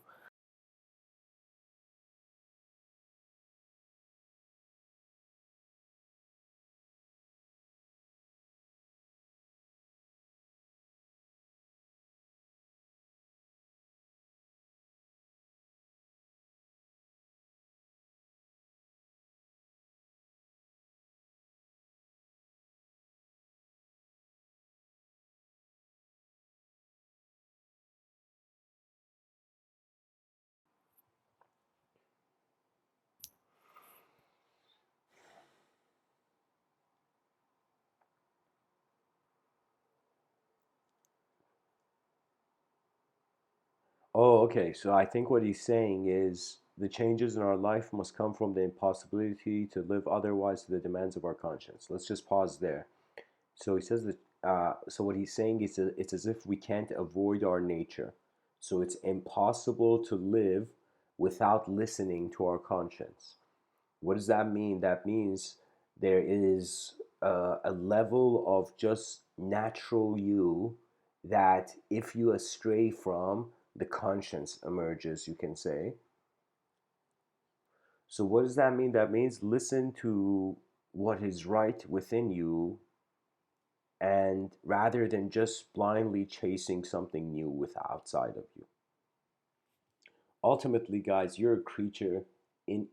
Oh, okay. So I think what he's saying is the changes in our life must come from the impossibility to live otherwise to the demands of our conscience. Let's just pause there. So he says that. So what he's saying is that it's as if we can't avoid our nature. So it's impossible to live without listening to our conscience. What does that mean? That means there is a level of just natural you that if you astray from, the conscience emerges, you can say. So, what does that mean? That means listen to what is right within you, and rather than just blindly chasing something new with outside of you. Ultimately, guys, you're a creature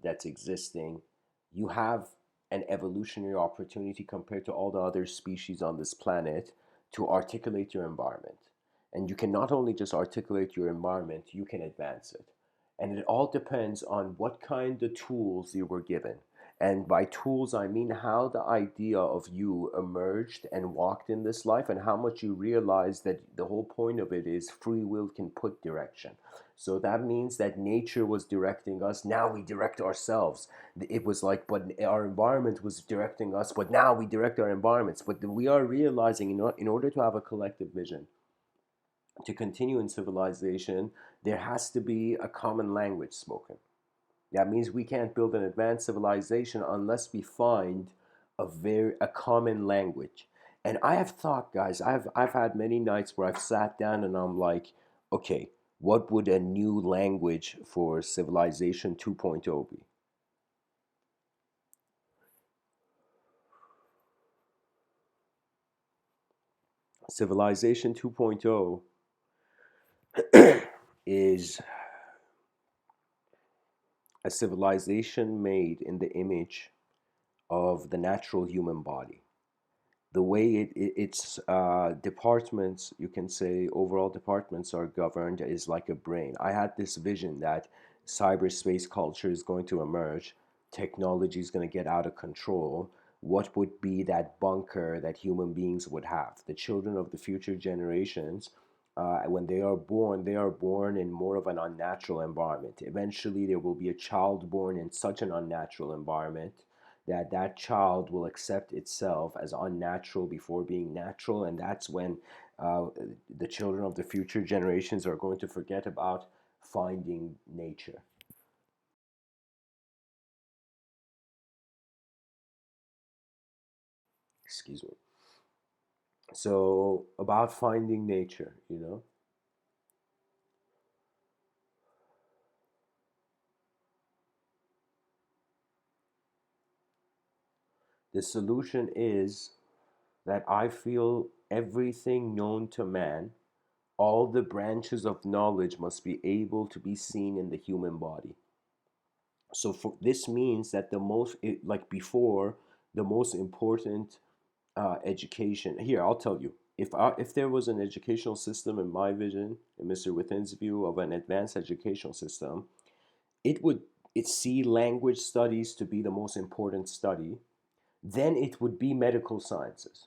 that's existing. You have an evolutionary opportunity compared to all the other species on this planet to articulate your environment. And you can not only just articulate your environment, you can advance it. And it all depends on what kind of tools you were given. And by tools, I mean how the idea of you emerged and walked in this life, and how much you realize that the whole point of it is free will can put direction. So that means that nature was directing us. Now we direct ourselves. It was like, but our environment was directing us, but now we direct our environments. But we are realizing in order to have a collective vision, to continue in civilization, there has to be a common language spoken. That means we can't build an advanced civilization unless we find a common language. And I have thought, guys, I've had many nights where I've sat down and I'm like, okay, what would a new language for civilization 2.0 be? Civilization 2.0 is a civilization made in the image of the natural human body. The way its departments, you can say overall departments are governed is like a brain. I had this vision that cyberspace culture is going to emerge, technology is going to get out of control. What would be that bunker that human beings would have? The children of the future generations when they are born in more of an unnatural environment. Eventually, there will be a child born in such an unnatural environment that that child will accept itself as unnatural before being natural, and that's when uh, the children of the future generations are going to forget about finding nature. Excuse me. So, about finding nature, the solution is that I feel everything known to man, all the branches of knowledge must be able to be seen in the human body. So for this means that like before, the most important education. Here, I'll tell you. If there was an educational system in my vision, in Mr. Within's view of an advanced educational system, it would it see language studies to be the most important study. Then it would be medical sciences.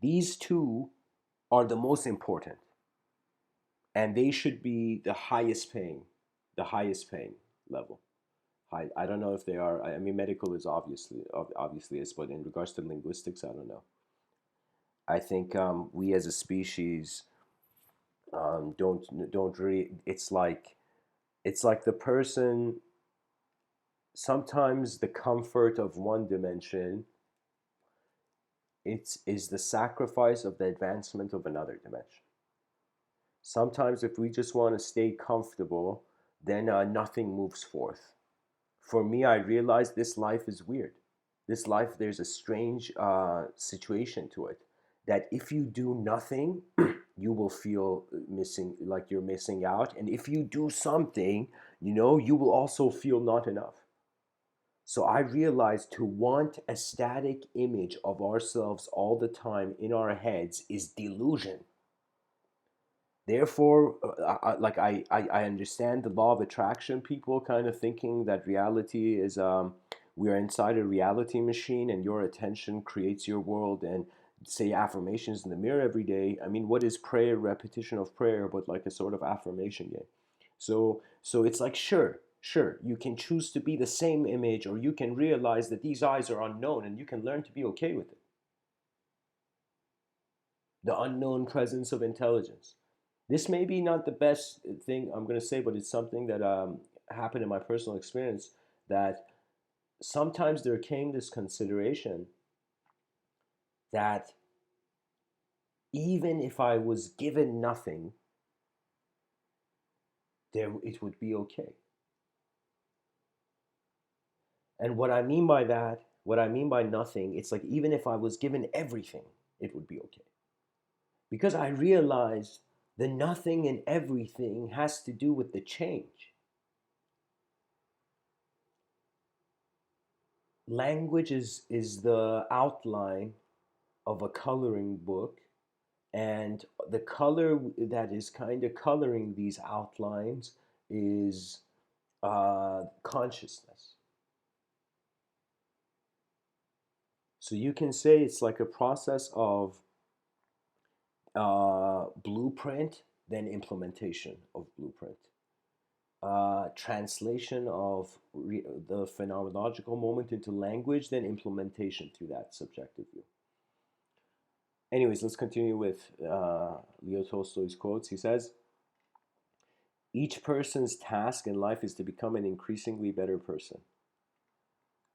These two are the most important, and they should be the highest paying level. I don't know if they are. I mean, medical is obviously is, but in regards to linguistics, I don't know. I think we as a species don't really. It's like the person. Sometimes the comfort of one dimension it's is the sacrifice of the advancement of another dimension. Sometimes, if we just want to stay comfortable, then nothing moves forth. For me, I realize this life is weird. This life, there's a strange situation to it. That if you do nothing, you will feel missing, like you're missing out. And if you do something, you will also feel not enough. So I realized to want a static image of ourselves all the time in our heads is delusion. Therefore, I understand the law of attraction. People kind of thinking that reality is we are inside a reality machine, and your attention creates your world. And say affirmations in the mirror every day. I mean, what is prayer? Repetition of prayer, but like a sort of affirmation game. So it's like sure, you can choose to be the same image, or you can realize that these eyes are unknown, and you can learn to be okay with it. The unknown presence of intelligence. This may be not the best thing I'm going to say, but it's something that happened in my personal experience that sometimes there came this consideration that even if I was given nothing, it would be okay. And what I mean by nothing, it's like even if I was given everything, it would be okay. Because I realized the nothing and everything has to do with the change. Language is the outline of a coloring book, and the color that is kind of coloring these outlines is consciousness. So you can say it's like a process of blueprint, then implementation of blueprint, translation of the phenomenological moment into language, then implementation through that subjective view. Anyways, let's continue with Leo Tolstoy's quotes. He says, each person's task in life is to become an increasingly better person.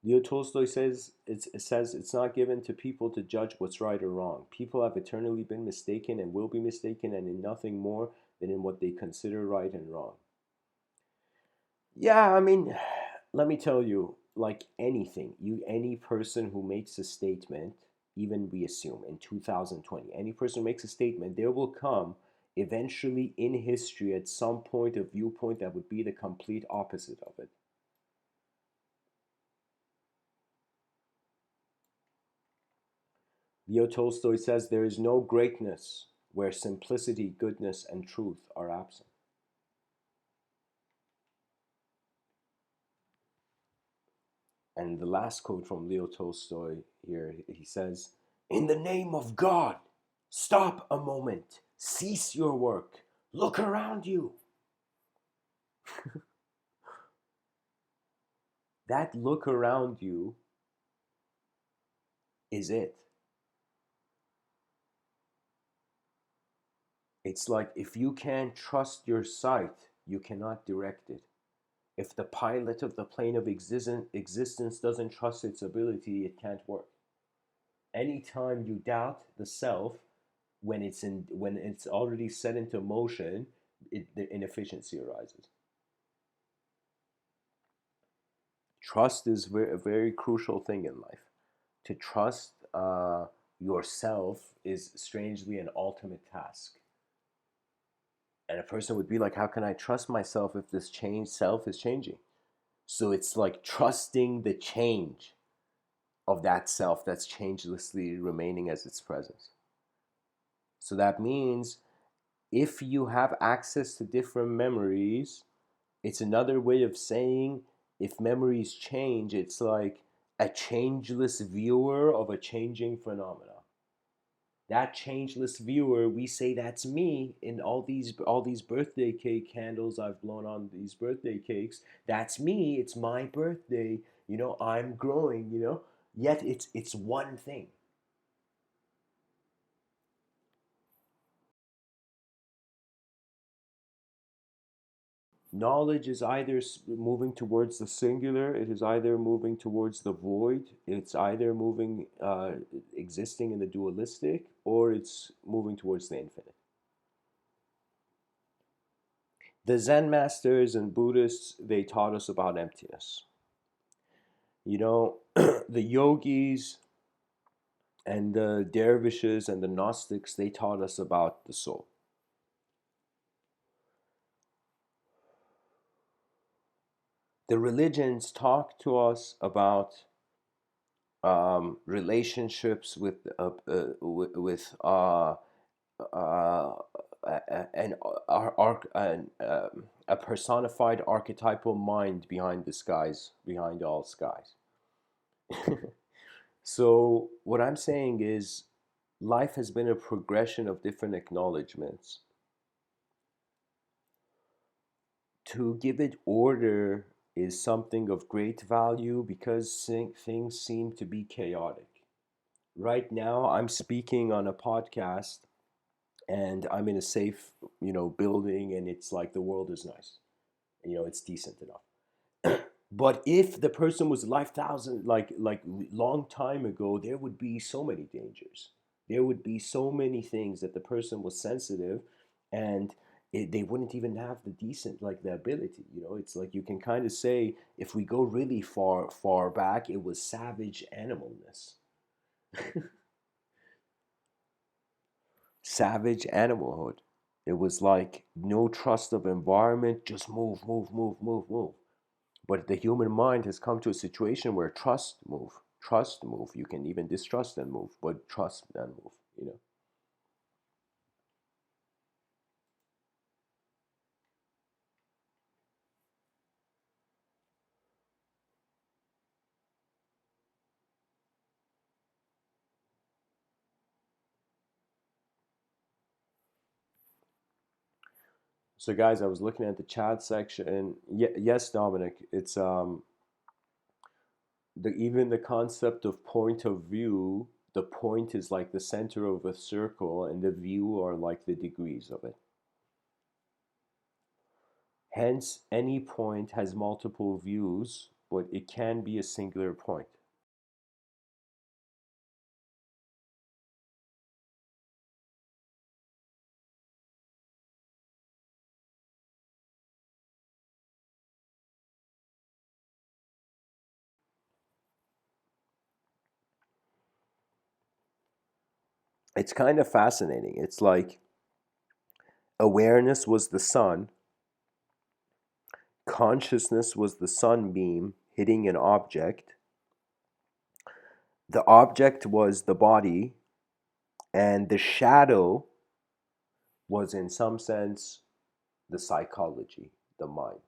Leo Tolstoy says it's not given to people to judge what's right or wrong. People have eternally been mistaken and will be mistaken, and in nothing more than in what they consider right and wrong. Yeah, I mean, let me tell you, like anything, any person who makes a statement, even we assume in 2020, any person who makes a statement, there will come eventually in history at some point a viewpoint that would be the complete opposite of it. Leo Tolstoy says there is no greatness where simplicity, goodness, and truth are absent. And the last quote from Leo Tolstoy here, he says, in the name of God, Stop a moment. Cease your work. Look around you. That look around you is it. It's like if you can't trust your sight, you cannot direct it. If the pilot of the plane of existence doesn't trust its ability, it can't work. Anytime you doubt the self, when it's already set into motion, the inefficiency arises. Trust is a very crucial thing in life. To trust yourself is strangely an ultimate task. And a person would be like, how can I trust myself if this change self is changing? So it's like trusting the change of that self that's changelessly remaining as its presence. So that means if you have access to different memories, it's another way of saying if memories change, it's like a changeless viewer of a changing phenomena. That changeless viewer, we say that's me in all these birthday cake candles I've blown on these birthday cakes. That's me. It's my birthday. I'm growing. Yet it's one thing. Knowledge is either moving towards the singular, it is either moving towards the void, it's either moving, existing in the dualistic, or it's moving towards the infinite. The Zen masters and Buddhists, they taught us about emptiness. The yogis and the dervishes and the Gnostics, they taught us about the soul. The religions talk to us about relationships with uh, an a personified archetypal mind behind the skies, behind all skies. So what I'm saying is, life has been a progression of different acknowledgments. To give it order is something of great value because things seem to be chaotic. Right now, I'm speaking on a podcast and I'm in a safe, building, and it's like the world is nice. It's decent enough. But if the person was life thousand like long time ago, there would be so many dangers. There would be so many things that the person was sensitive, and they wouldn't even have the decent like the ability. It's like you can kind of say if we go really far back, it was savage animalness, savage animalhood. It was like no trust of environment, just move, move, move, move, move. But the human mind has come to a situation where trust move. You can even distrust and move, but trust and move. So guys, I was looking at the chat section, and yes, Dominic, it's even the concept of point of view. The point is like the center of a circle, and the view are like the degrees of it. Hence, any point has multiple views, but it can be a singular point. It's kind of fascinating. It's like awareness was the sun, consciousness was the sunbeam hitting an object, the object was the body, and the shadow was, in some sense, the psychology, the mind.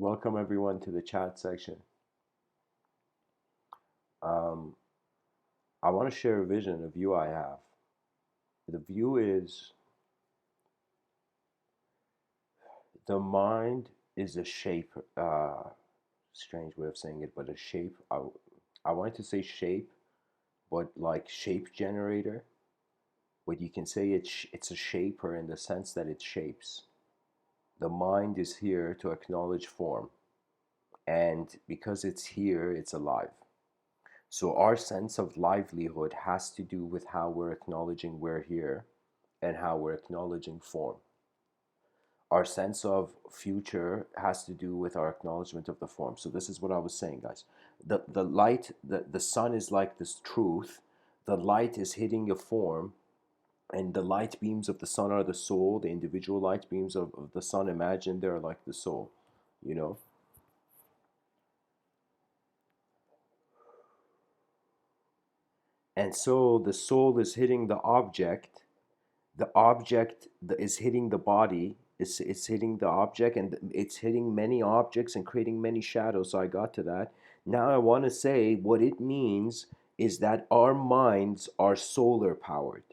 Welcome everyone to the chat section. Um, I want to share a vision, a view I have. The view is the mind is a shape, strange way of saying it, but a shape. I wanted to say shape, but like shape generator. But you can say it's a shaper in the sense that it shapes. The mind is here to acknowledge form, and because it's here, it's alive. So our sense of livelihood has to do with how we're acknowledging we're here and how we're acknowledging form. Our sense of future has to do with our acknowledgement of the form. So this is what I was saying, guys. The light, the sun is like this truth. The light is hitting a form, and the light beams of the sun are the soul. The individual light beams of the sun, imagine they're like the soul, you know? And so the soul is hitting the object is hitting the body, it's hitting the object, and it's hitting many objects and creating many shadows. So I got to that. Now I want to say what it means is that our minds are solar powered.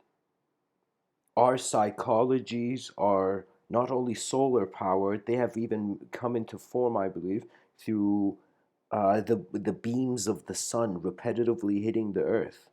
Our psychologies are not only solar powered, they have even come into form, I believe, through the beams of the sun repetitively hitting the earth.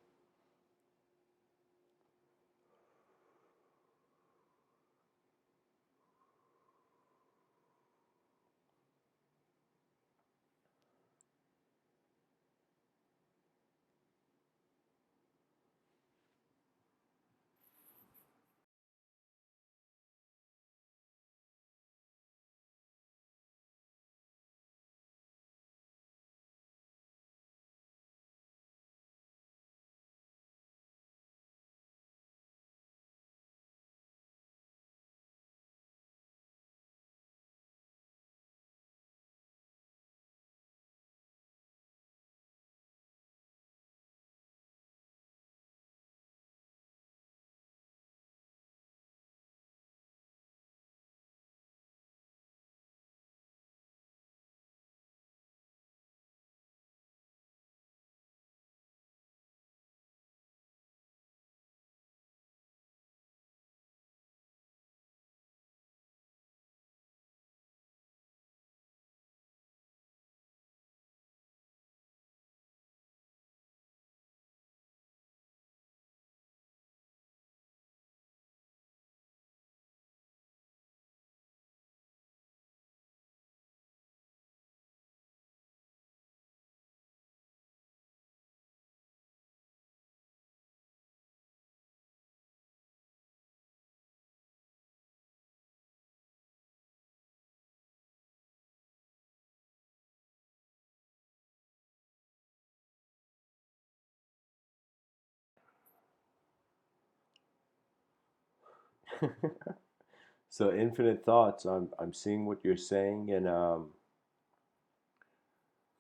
So infinite thoughts. I'm seeing what you're saying, and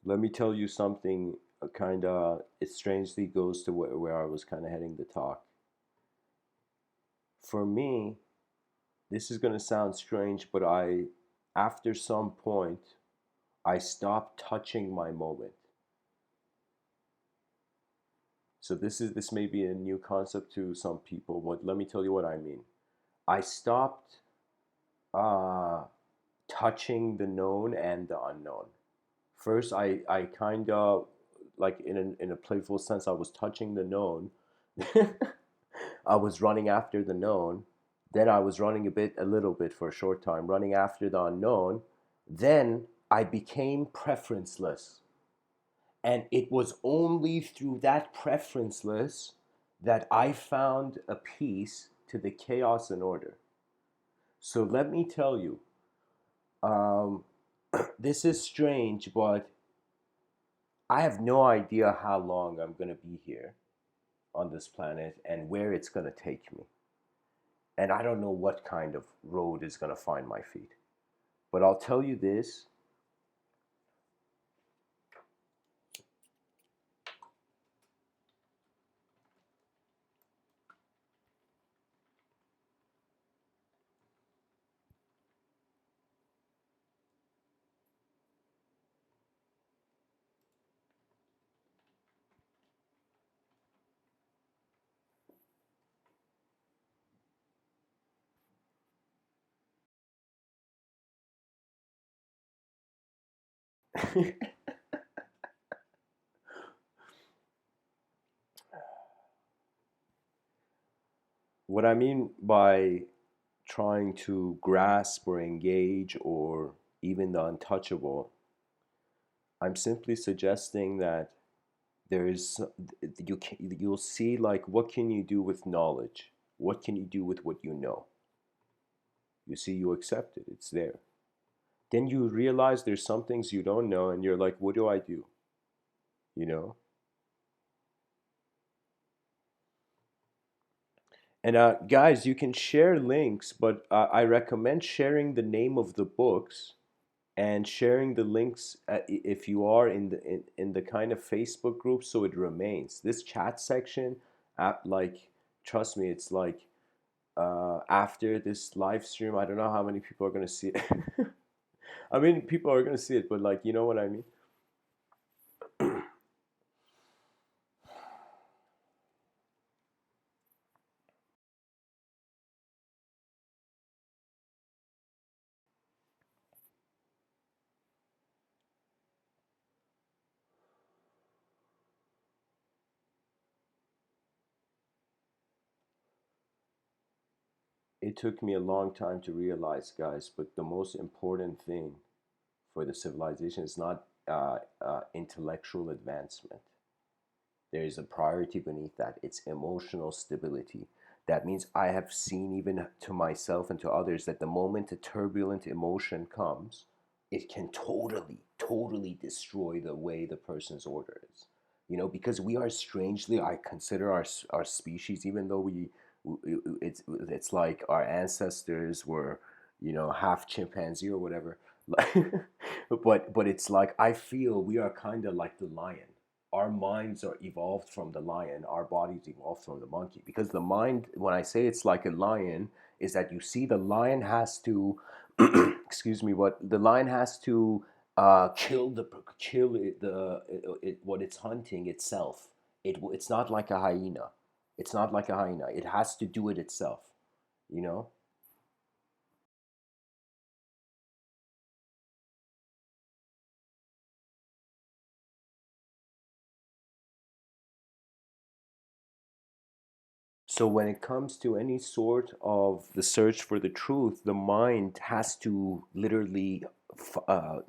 let me tell you something. Kind of, it strangely goes to where I was kind of heading the talk. For me, this is gonna sound strange, but after some point, I stopped touching my moment. So this may be a new concept to some people. What? Let me tell you what I mean. I stopped uh, touching the known and the unknown. First, I kind of, like in a playful sense, I was touching the known. I was running after the known. Then I was running a little bit for a short time, running after the unknown. Then I became preferenceless. And it was only through that preferenceless that I found a peace to the chaos and order. So let me tell you, um, this is strange, but I have no idea how long I'm going to be here on this planet and where it's going to take me. And I don't know what kind of road is going to find my feet. But I'll tell you this. What I mean by trying to grasp or engage or even the untouchable, I'm simply suggesting that there is you'll see, like, what can you do with knowledge? What can you do with what you know? You see, you accept it, it's there. Then you realize there's some things you don't know, and you're like, what do I do? You know? And guys, you can share links, but I recommend sharing the name of the books and sharing the links if you are in the kind of Facebook group, so it remains. This chat section, like, trust me, it's like after this live stream, I don't know how many people are going to see it. I mean, people are going to see it, but, like, you know what I mean? It took me a long time to realize, guys, but the most important thing for the civilization is not intellectual advancement. There is a priority beneath that. It's emotional stability. That means I have seen, even to myself and to others, that the moment a turbulent emotion comes, it can totally destroy the way the person's order is. Because we are strangely, I consider our species, even though it's like our ancestors were, half chimpanzee or whatever. But it's like I feel we are kind of like the lion. Our minds are evolved from the lion, our bodies evolved from the monkey. Because the mind, when I say it's like a lion, is that you see the lion has to, excuse me, what the lion has to kill what it's hunting itself. It's not like a hyena. It's not like a hyena. It has to do it itself. You know. So when it comes to any sort of the search for the truth, the mind has to literally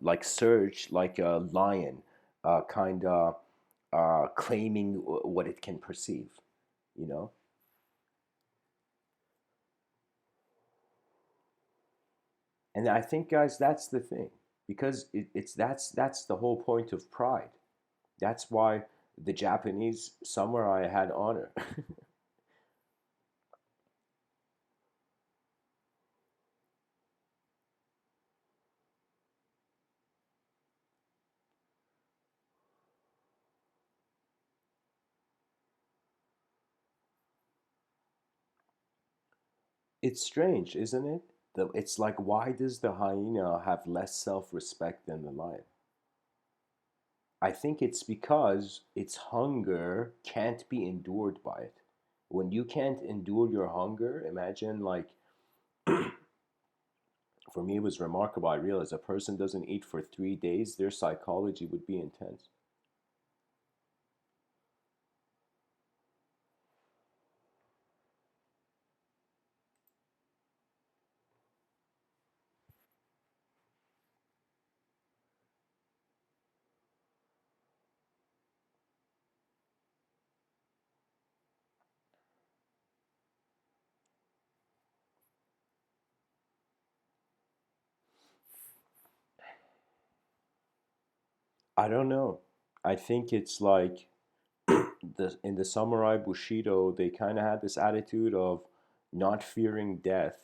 like search like a lion, kind of claiming what it can perceive, you know? And I think, guys, that's the thing, because that's the whole point of pride. That's why the Japanese samurai had honor. It's strange, isn't it? It's like, why does the hyena have less self-respect than the lion? I think it's because its hunger can't be endured by it. When you can't endure your hunger, imagine, like, for me, it was remarkable. I realized a person doesn't eat for 3 days, their psychology would be intense. I don't know. I think it's like in the samurai bushido, they kind of had this attitude of not fearing death,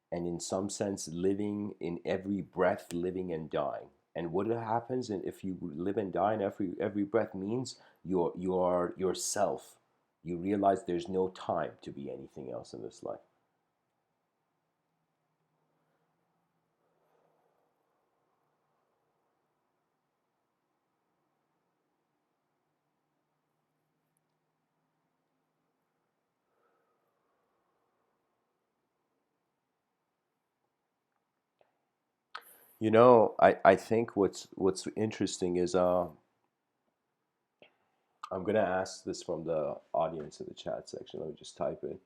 and in some sense living in every breath, living and dying. And what happens, and if you live and die in every breath, means you are yourself. You realize there's no time to be anything else in this life. I think what's interesting is I'm gonna ask this from the audience in the chat section. Let me just type it.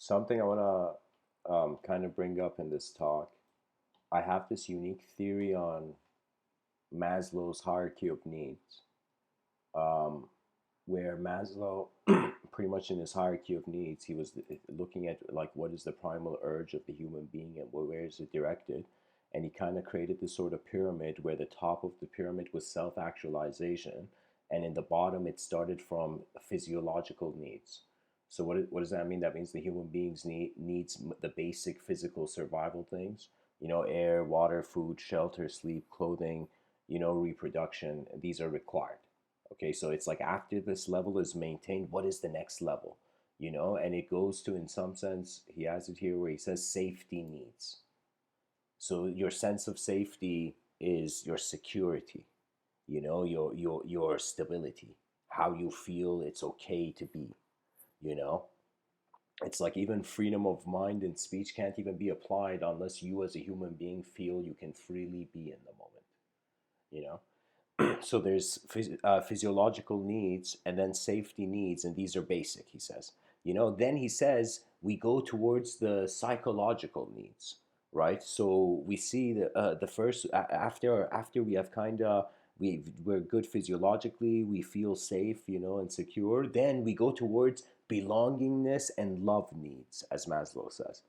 Something I want to kind of bring up in this talk. I have this unique theory on Maslow's hierarchy of needs, um, where Maslow, pretty much in his hierarchy of needs, he was looking at like what is the primal urge of the human being and where is it directed, and he kind of created this sort of pyramid where the top of the pyramid was self-actualization, and in the bottom it started from physiological needs. So what does that mean? That means the human beings needs the basic physical survival things, air, water, food, shelter, sleep, clothing, reproduction. These are required. Okay, so it's like after this level is maintained, what is the next level? And it goes to, in some sense, he has it here where he says safety needs. So your sense of safety is your security, your stability, how you feel it's okay to be, you know? It's like even freedom of mind and speech can't even be applied unless you as a human being feel you can freely be in the moment, you know? So there's physiological needs and then safety needs, and these are basic, he says. Then he says we go towards the psychological needs, right? So we see the first after we have kind of we're good physiologically, we feel safe, and secure. Then we go towards belongingness and love needs, as Maslow says,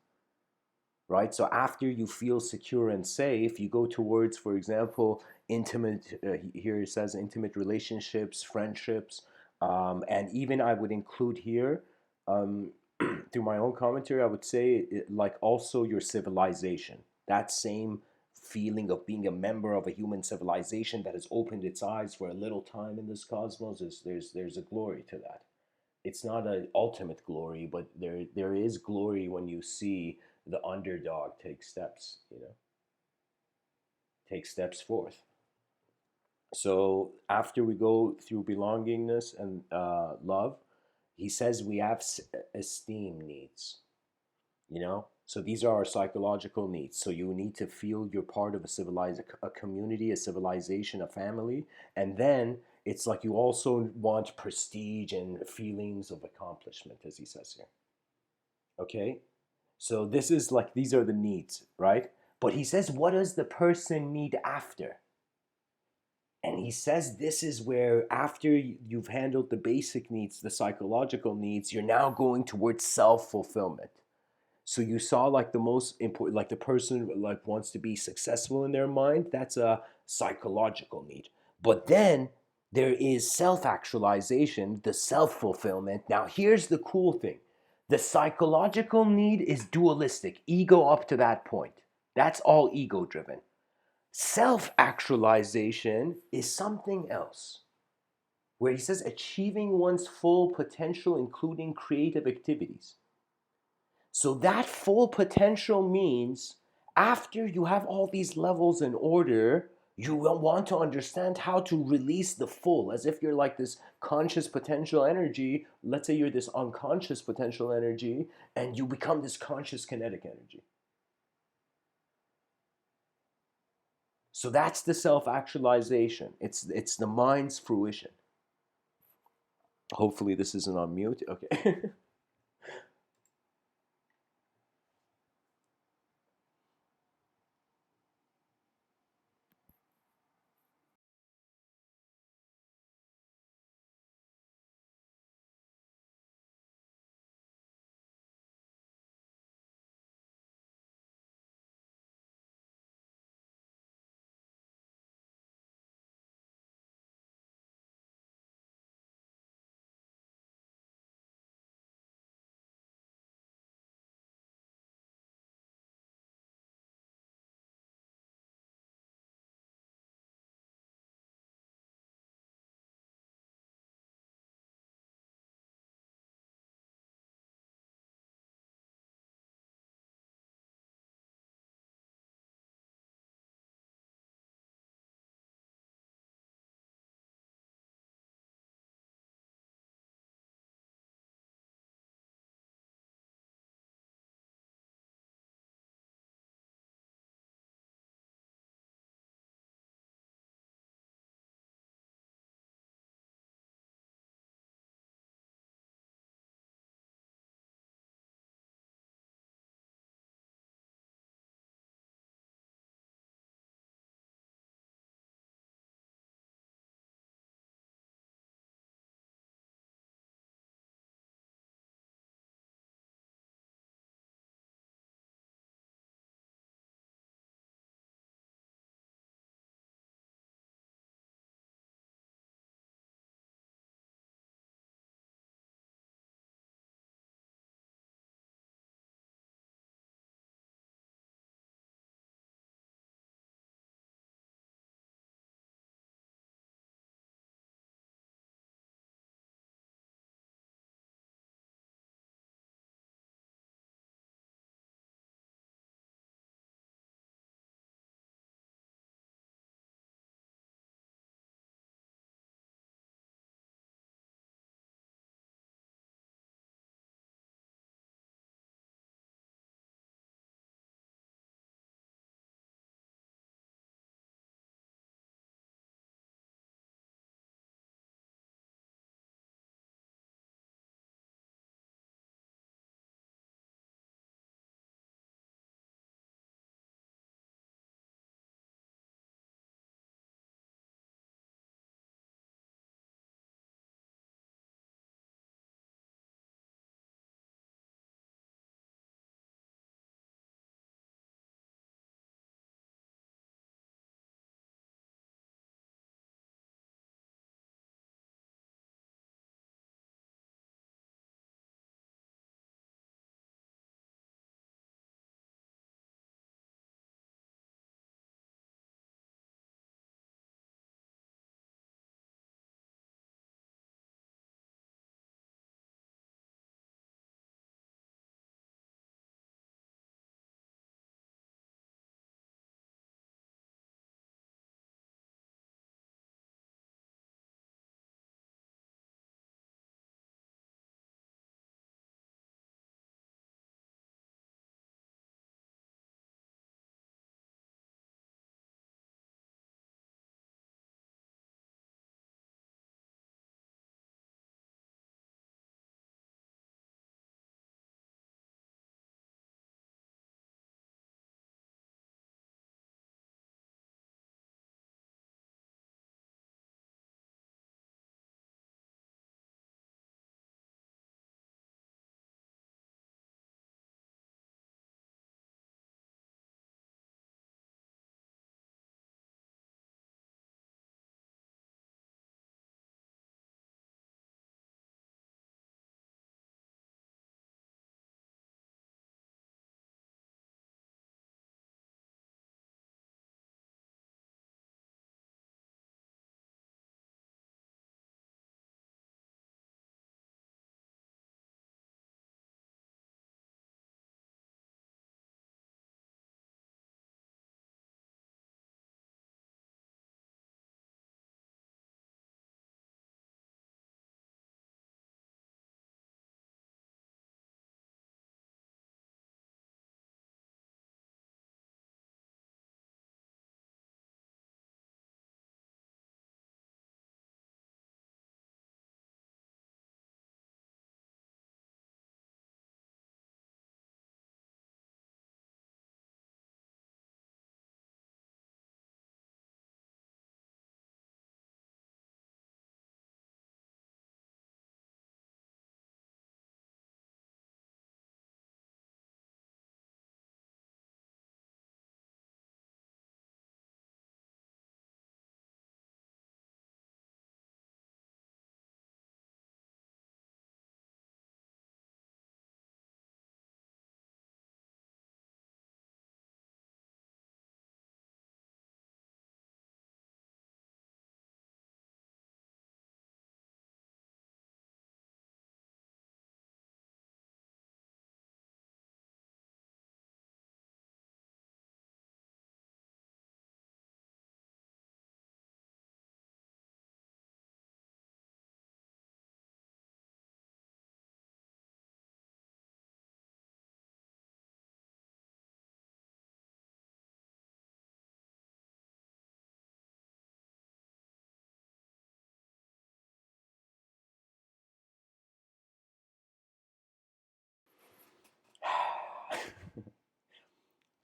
right? So after you feel secure and safe, you go towards, for example, intimate, here it says intimate relationships, friendships, and even I would include here, um, through my own commentary, I would say like also your civilization. That same feeling of being a member of a human civilization that has opened its eyes for a little time in this cosmos is there's a glory to that. It's not an ultimate glory, but there is glory when you see the underdog take steps forth. So after we go through belongingness and love, he says we have esteem needs. So these are our psychological needs. So you need to feel you're part of a civilized, a community, a civilization, a family, and then it's like you also want prestige and feelings of accomplishment, as he says here. Okay, so this is like these are the needs, right? But he says, what does the person need after? And he says this is where after you've handled the basic needs, the psychological needs, you're now going towards self-fulfillment. So you saw like the most important, like the person like wants to be successful in their mind. That's a psychological need. But then there is self-actualization, the self-fulfillment. Now here's the cool thing. The psychological need is dualistic, ego up to that point. That's all ego driven. Self-actualization is something else, where he says achieving one's full potential, including creative activities. So that full potential means after you have all these levels in order, you will want to understand how to release the full, as if you're like this conscious potential energy. Let's say you're this unconscious potential energy, and you become this conscious kinetic energy. So that's the self-actualization. It's the mind's fruition. Hopefully this isn't on mute. Okay.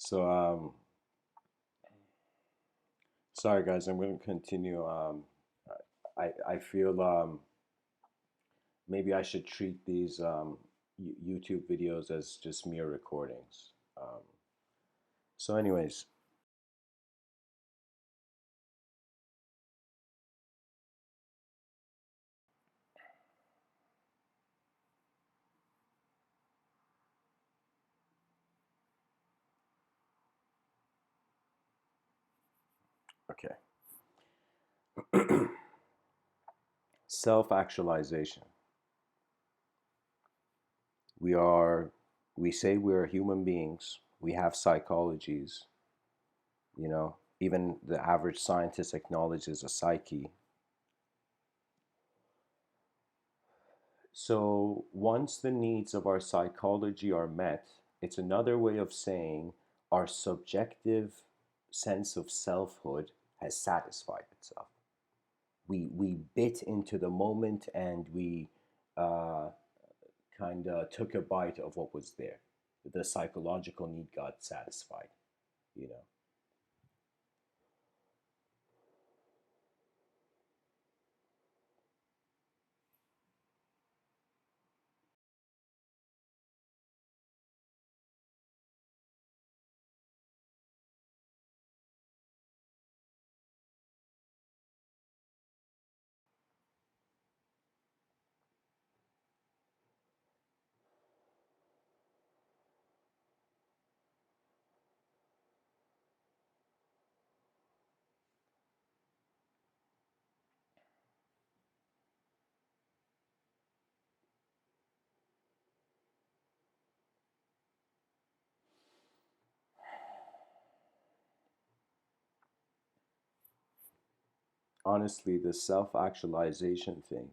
So, sorry guys, I'm going to continue. I feel maybe I should treat these YouTube videos as just mere recordings. Um, so, anyways, okay. Self-actualization. We are, we say we're human beings. We have psychologies, even the average scientist acknowledges a psyche. So once the needs of our psychology are met, it's another way of saying our subjective sense of selfhood has satisfied itself. We bit into the moment and we uh, kind of took a bite of what was there. The psychological need got satisfied, you know. Honestly, the self-actualization thing,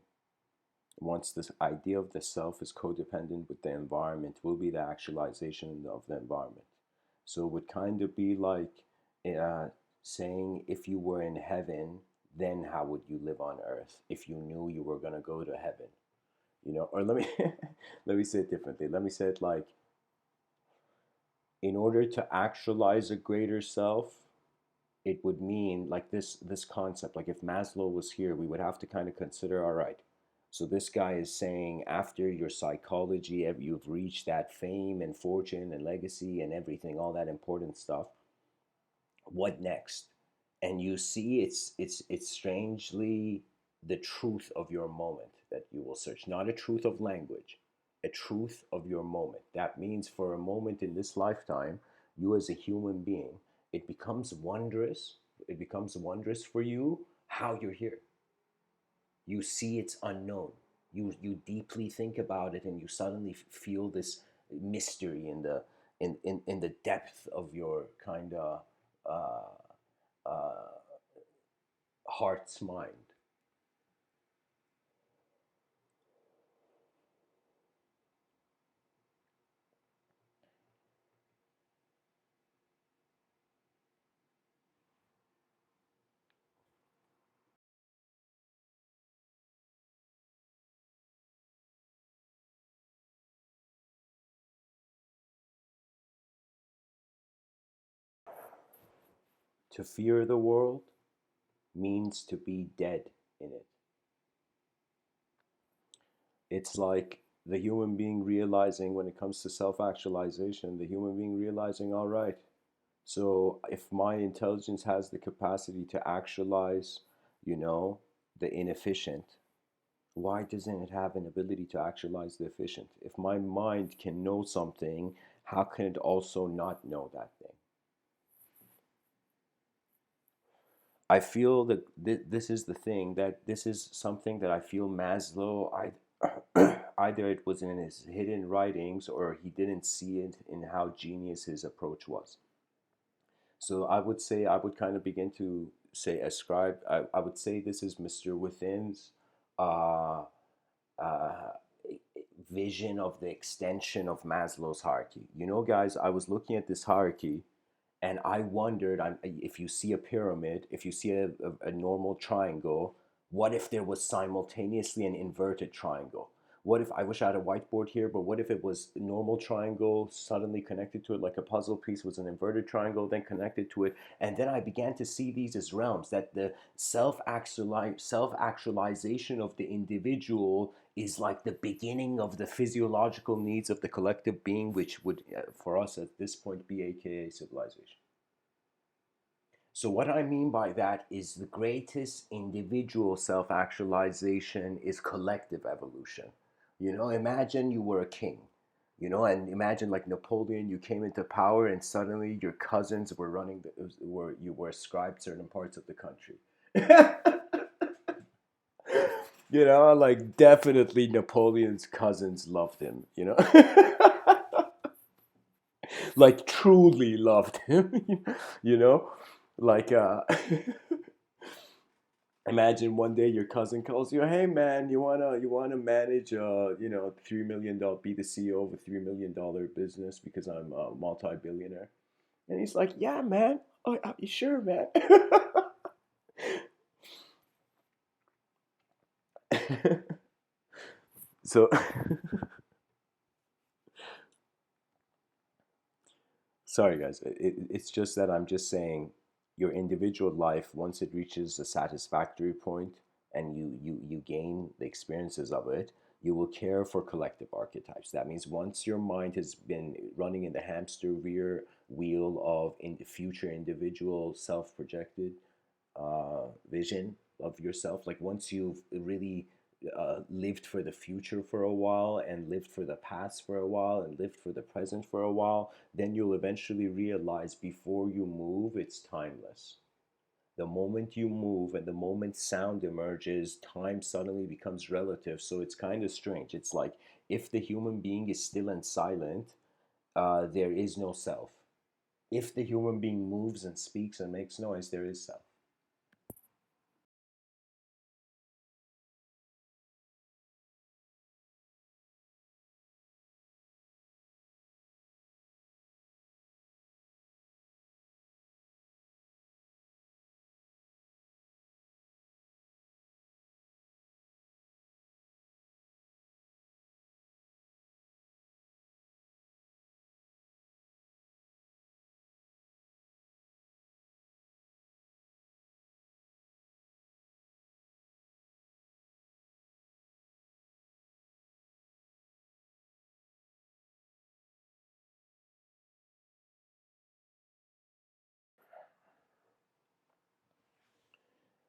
once this idea of the self is codependent with the environment, will be the actualization of the environment. So it would kind of be like uh, saying if you were in heaven, then how would you live on earth if you knew you were going to go to heaven? Or let me let me say it differently. Let me say it like, in order to actualize a greater self, it would mean like this concept, like if Maslow was here, we would have to kind of consider, all right, so this guy is saying after your psychology, you've reached that fame and fortune and legacy and everything, all that important stuff, what next? And you see, it's strangely the truth of your moment that you will search, not a truth of language, a truth of your moment. That means for a moment in this lifetime, you as a human being, it becomes wondrous. It becomes wondrous for you how you're here. You see it's unknown. You deeply think about it, and you suddenly feel this mystery in the depth of your kind of uh, uh, heart's mind. To fear the world means to be dead in it. It's like the human being realizing, when it comes to self actualization, the human being realizing, all right, so if my intelligence has the capacity to actualize, you know, the inefficient, why doesn't it have an ability to actualize the efficient? If my mind can know something, how can it also not know that thing? I feel that this is the thing, that this is something that I feel Maslow, either it was in his hidden writings or he didn't see it in how genius his approach was. So I would say, I would kind of begin to say ascribe, I would say this is Mr. Within's uh, uh, vision of the extension of Maslow's hierarchy. Guys, I was looking at this hierarchy and I wondered, if you see a pyramid, if you see a normal triangle, what if there was simultaneously an inverted triangle? What if I wish I had a whiteboard here, but what if it was a normal triangle suddenly connected to it like a puzzle piece was an inverted triangle, then connected to it? And then I began to see these as realms, that the self-actualization of the individual is like the beginning of the physiological needs of the collective being, which would, for us at this point, be AKA civilization. So, what I mean by that is the greatest individual self actualization is collective evolution. Imagine you were a king, and imagine like Napoleon, you came into power and suddenly your cousins were running, you were ascribed certain parts of the country. Like definitely Napoleon's cousins loved him. Like truly loved him, you know? Like, imagine one day your cousin calls you, "Hey man, you wanna manage $3 million, be the CEO of a $3 million business because I'm a multi-billionaire." And he's like, "Yeah, man. Oh, you sure, man?" So, sorry guys, it's just that I'm just saying your individual life, once it reaches a satisfactory point and you gain the experiences of it, you will care for collective archetypes. That means once your mind has been running in the hamster rear wheel of in the future individual self-projected vision of yourself, like once you've really lived for the future for a while and lived for the past for a while and lived for the present for a while, then you'll eventually realize before you move, it's timeless. The moment you move and the moment sound emerges, time suddenly becomes relative. So it's kind of strange. It's like if the human being is still and silent, there is no self. If the human being moves and speaks and makes noise, there is self.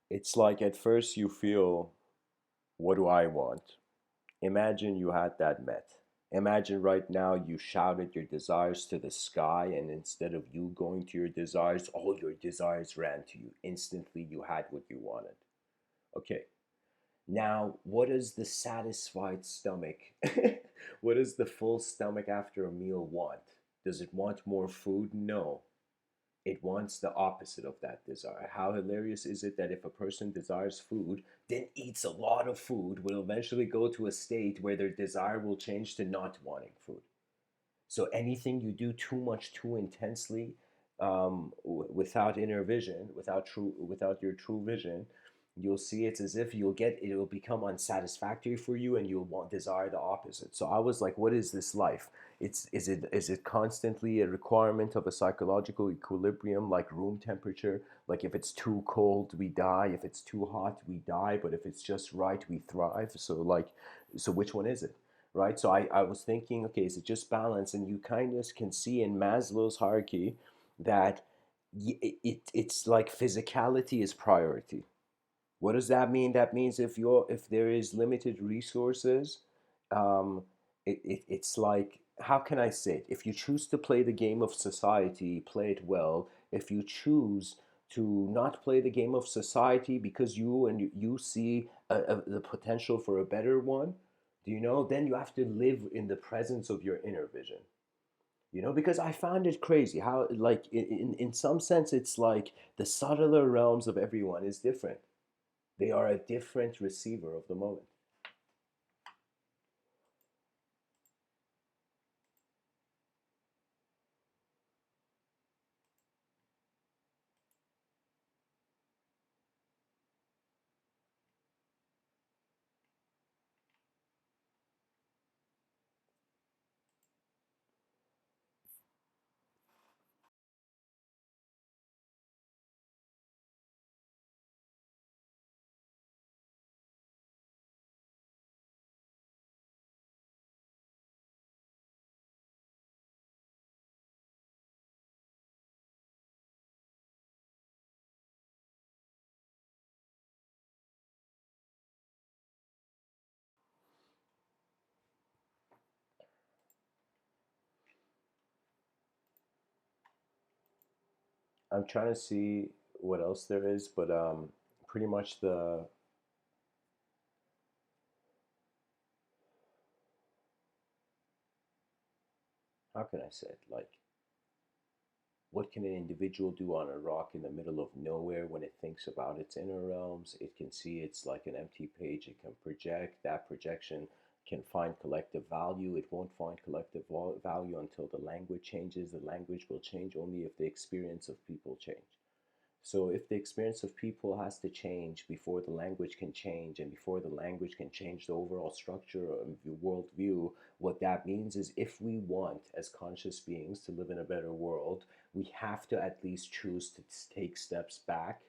It's like at first you feel, what do I want? Imagine you had that met. Imagine right now you shouted your desires to the sky, and instead of you going to your desires, all your desires ran to you. Instantly, you had what you wanted. Okay, now what does the satisfied stomach, what does the full stomach after a meal want? Does it want more food? No. It wants the opposite of that desire. How hilarious is it that if a person desires food, then eats a lot of food, will eventually go to a state where their desire will change to not wanting food? So anything you do too much, too intensely, without inner vision, without your true vision, you'll see it's as if it will become unsatisfactory for you, and you'll want desire the opposite. So I was like, what is this life? Is it constantly a requirement of a psychological equilibrium, like room temperature? Like if it's too cold, we die. If it's too hot, we die. But if it's just right, we thrive. So which one is it? Right? So I was thinking, okay, is it just balance? And you kind of can see in Maslow's hierarchy that it's like physicality is priority. What does that mean? That means if there is limited resources, um, it's like, how can I say it? If you choose to play the game of society, play it well. If you choose to not play the game of society because you see the potential for a better one, then you have to live in the presence of your inner vision. Because I found it crazy how, like, in some sense, it's like the subtler realms of everyone is different. They are a different receiver of the moment. I'm trying to see what else there is, but pretty much the, how can I say it? Like, what can an individual do on a rock in the middle of nowhere when it thinks about its inner realms? It can see it's like an empty page. It can project. That projection can find collective value. It won't find collective value until the language changes. The language will change only if the experience of people change. So if the experience of people has to change before the language can change, and before the language can change the overall structure of the worldview, what that means is if we want, as conscious beings, to live in a better world, we have to at least choose to take steps back.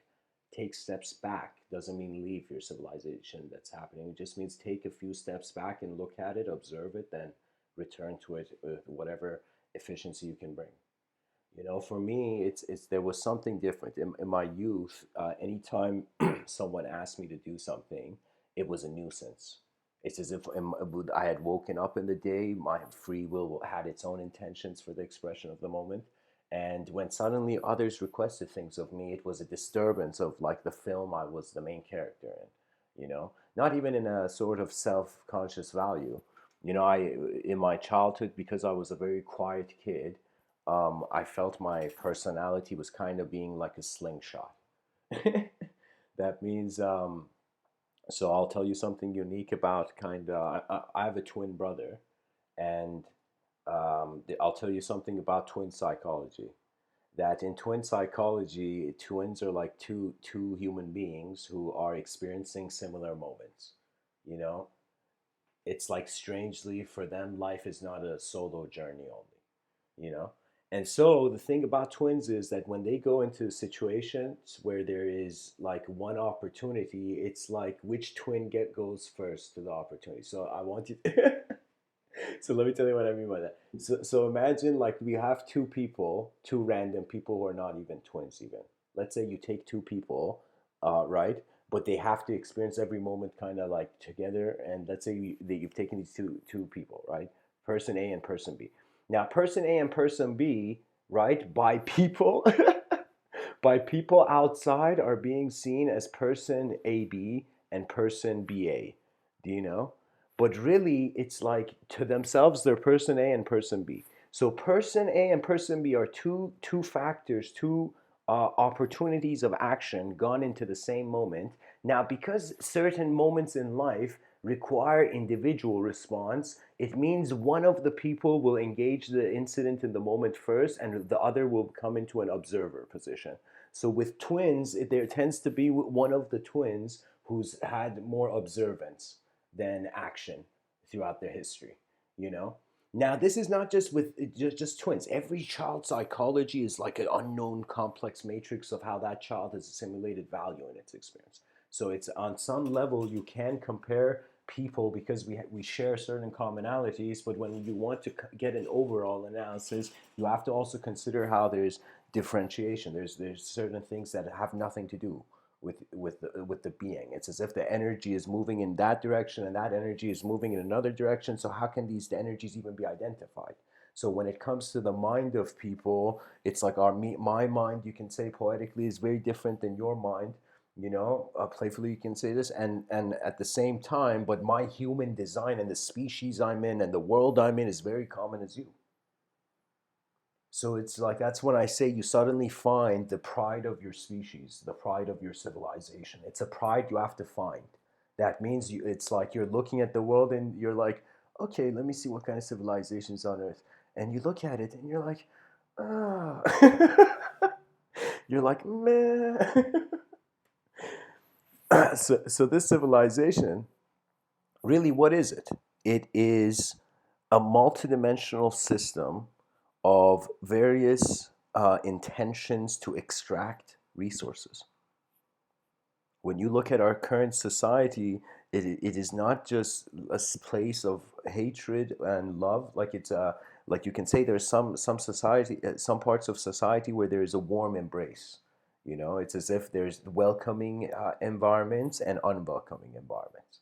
Take steps back doesn't mean leave your civilization that's happening. It just means take a few steps back and look at it, observe it, then return to it with whatever efficiency you can bring. For me, it's there was something different in my youth. Anytime someone asked me to do something, it was a nuisance. It's as if I had woken up in the day, my free will had its own intentions for the expression of the moment, and when suddenly others requested things of me, it was a disturbance of like the film I was the main character in. Not even in a sort of self-conscious value. I in my childhood, because I was a very quiet kid, I felt my personality was kind of being like a slingshot. That means, so I'll tell you something unique about kind of, I have a twin brother, and I'll tell you something about twin psychology. That in twin psychology, twins are like two human beings who are experiencing similar moments. You know, it's like strangely for them, life is not a solo journey only, you know? And so the thing about twins is that when they go into situations where there is like one opportunity, it's like which twin get goes first to the opportunity. So I want you so let me tell you what I mean by that. So imagine like we have two people, two random people who are not even twins even. Let's say you take two people, right? But they have to experience every moment kind of like together. And let's say that you've taken these two people, right? Person A and person B. Now, person A and person B, right? By people, by people outside are being seen as person AB and person BA. Do you know? But really, it's like to themselves, they're person A and person B. So person A and person B are two factors, two opportunities of action gone into the same moment. Now, because certain moments in life require individual response, it means one of the people will engage the incident in the moment first, and the other will come into an observer position. So with twins, there tends to be one of the twins who's had more observance than action throughout their history, you know? Now, this is not just with just twins. Every child psychology is like an unknown complex matrix of how that child has assimilated value in its experience. So it's on some level you can compare people because we share certain commonalities, but when you want to get an overall analysis, you have to also consider how there's differentiation. There's certain things that have nothing to do with the being. It's as if the energy is moving in that direction and that energy is moving in another direction. So how can these energies even be identified? So when it comes to the mind of people, it's like my mind, you can say poetically, is very different than your mind. Playfully you can say this, and at the same time, but my human design and the species I'm in and the world I'm in is very common as you. So it's like that's when I say you suddenly find the pride of your species, the pride of your civilization. It's a pride you have to find. That means it's like you're looking at the world and you're like, okay, let me see what kind of civilizations on Earth. And you look at it and you're like, ah. You're like, man. So this civilization, really, what is it? It is a multidimensional system of various intentions to extract resources. When you look at our current society, it is not just a place of hatred and love. Like it's a like you can say there's some society, some parts of society where there is a warm embrace. It's as if there's welcoming environments and unwelcoming environments.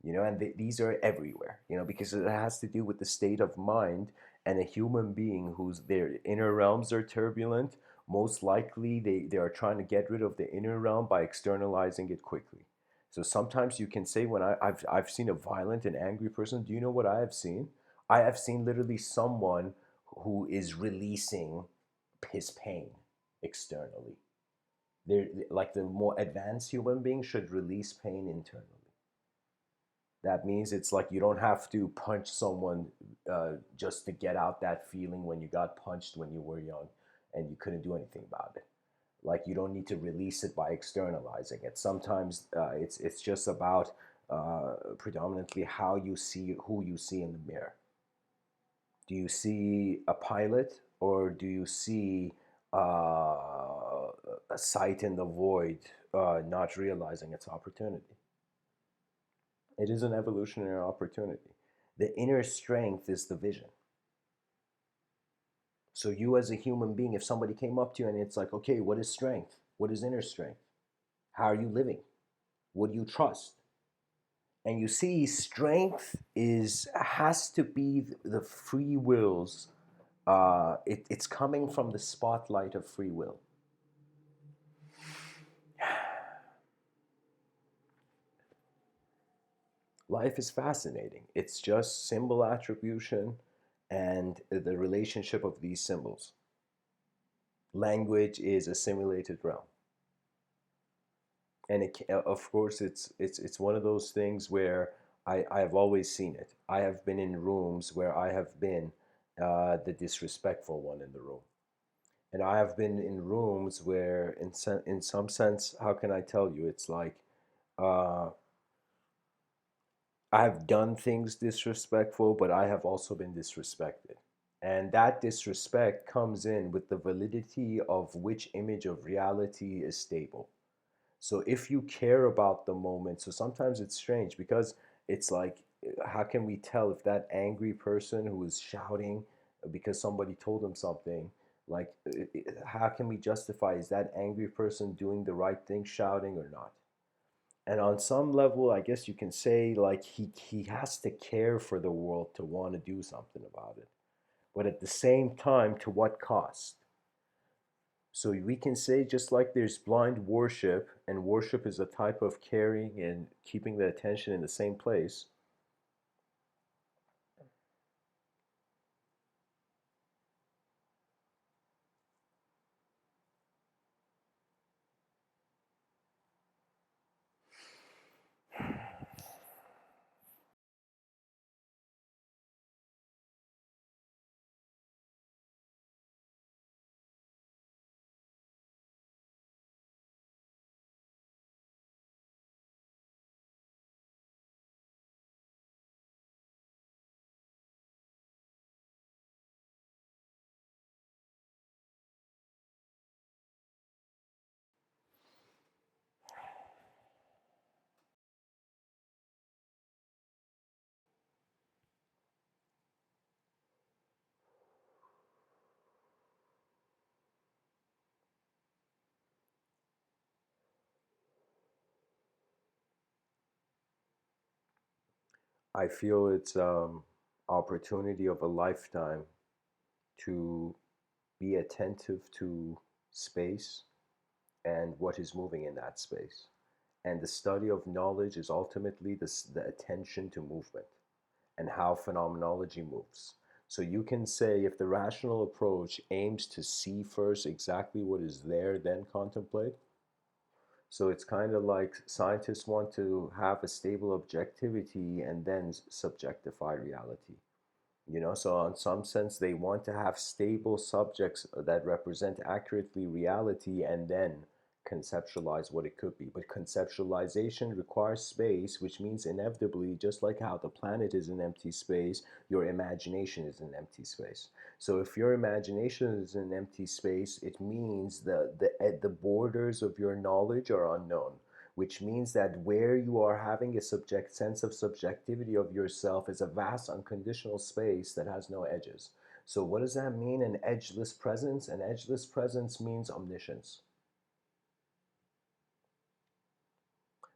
And these are everywhere, because it has to do with the state of mind and a human being whose their inner realms are turbulent, most likely they are trying to get rid of the inner realm by externalizing it quickly. So sometimes you can say when I've seen a violent and angry person, do you know what I have seen? I have seen literally someone who is releasing his pain externally. They're like the more advanced human being should release pain internally. That means it's like you don't have to punch someone just to get out that feeling when you got punched when you were young and you couldn't do anything about it. Like you don't need to release it by externalizing it. Sometimes it's just about predominantly how you see who you see in the mirror. Do you see a pilot or do you see a sight in the void, not realizing its opportunity? It is an evolutionary opportunity. The inner strength is the vision. So you as a human being, if somebody came up to you and it's like, okay, what is strength? What is inner strength? How are you living? What do you trust? And you see, strength is has to be the free will's. It's coming from the spotlight of free will. Life is fascinating. It's just symbol attribution and the relationship of these symbols. Language is a simulated realm, and of course it's one of those things where I have always seen it. I have been in rooms where I have been the disrespectful one in the room, and I have been in rooms where in some sense, how can I tell you, it's like uh, I have done things disrespectful, but I have also been disrespected. And that disrespect comes in with the validity of which image of reality is stable. So if you care about the moment, so sometimes it's strange because it's like, how can we tell if that angry person who is shouting because somebody told them something, like, how can we justify, is that angry person doing the right thing, shouting or not? And on some level, I guess you can say like he has to care for the world to want to do something about it. But at the same time, to what cost? So we can say just like there's blind worship, and worship is a type of caring and keeping the attention in the same place. I feel it's opportunity of a lifetime to be attentive to space and what is moving in that space. And the study of knowledge is ultimately the attention to movement and how phenomenology moves. So you can say if the rational approach aims to see first exactly what is there, then contemplate. So it's kind of like scientists want to have a stable objectivity and then subjectify reality. So in some sense, they want to have stable subjects that represent accurately reality and then conceptualize what it could be. But conceptualization requires space, which means inevitably, just like how the planet is an empty space, your imagination is an empty space. So if your imagination is an empty space, it means the borders of your knowledge are unknown, which means that where you are having a sense of subjectivity of yourself is a vast unconditional space that has no edges. So what does that mean, an edgeless presence? An edgeless presence means omniscience.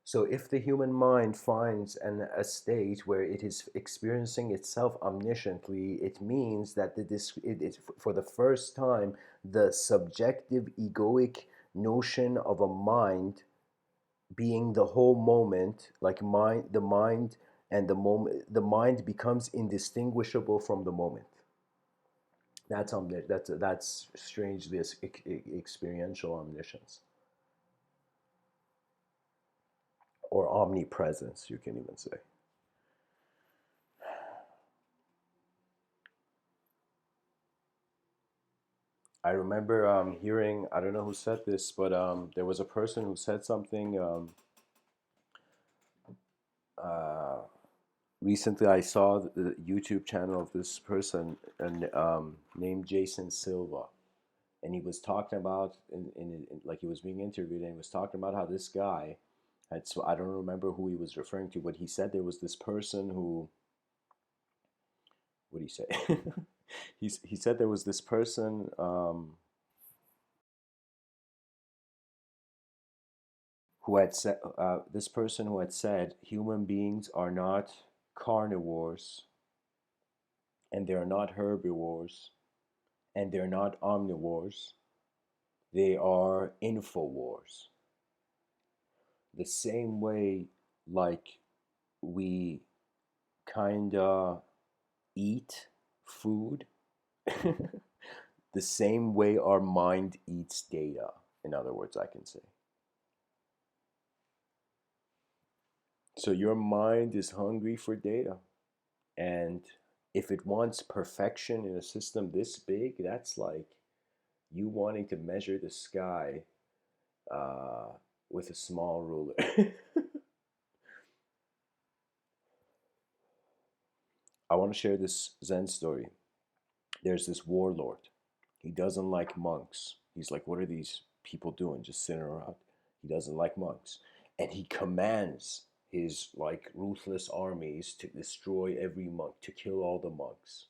So if the human mind finds a state where it is experiencing itself omnisciently, it means that it is for the first time the subjective egoic notion of a mind being the whole moment, like the mind and the moment, the mind becomes indistinguishable from the moment. That's strangely experiential omniscience, or omnipresence, you can even say. I remember hearing, I don't know who said this, but there was a person who said something. Uh, Recently, I saw the YouTube channel of this person named Jason Silva, and he was talking about, like he was being interviewed, and he was talking about how this guy had, so I don't remember who he was referring to, but he said there was this person who, what did he say? He said there was this person who had said this person who had said human beings are not carnivores, and they're not herbivores, and they're not omnivores. They are infowars. The same way, like, we kind of eat food, the same way our mind eats data. In other words, I can say. So your mind is hungry for data. And if it wants perfection in a system this big, that's like you wanting to measure the sky uh, with a small ruler. I want to share this Zen story. There's this warlord. He doesn't like monks. He's like, what are these people doing? Just sitting around. He doesn't like monks. And he commands his like ruthless armies to destroy every monk, to kill all the monks.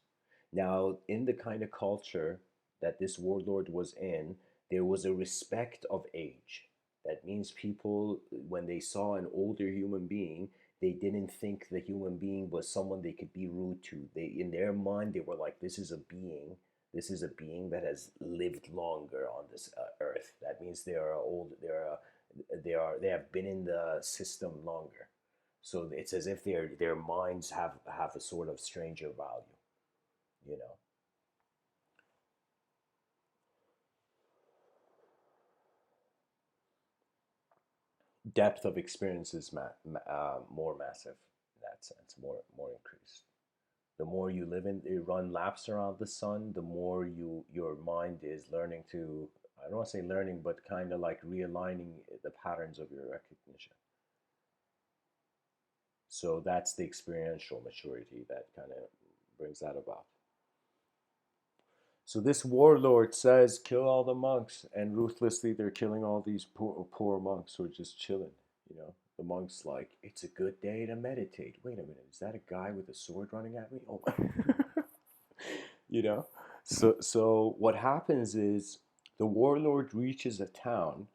Now, in the kind of culture that this warlord was in, there was a respect of age. That means people, when they saw an older human being, they didn't think the human being was someone they could be rude to. They, in their mind, they were like, "This is a being. This is a being that has lived longer on this earth. That means they are old. They have been in the system longer. So it's as if their minds have a sort of stranger value. You know." Depth of experience is more massive in that sense, more increased. The more you live in, you run laps around the sun, the more your mind is learning to. I don't want to say learning, but kind of like realigning the patterns of your recognition. So that's the experiential maturity that kind of brings that about. So this warlord says, kill all the monks, and ruthlessly they're killing all these poor monks who are just chilling. You know, the monk's like, it's a good day to meditate. Wait a minute, is that a guy with a sword running at me? Oh, you know. So what happens is the warlord reaches a town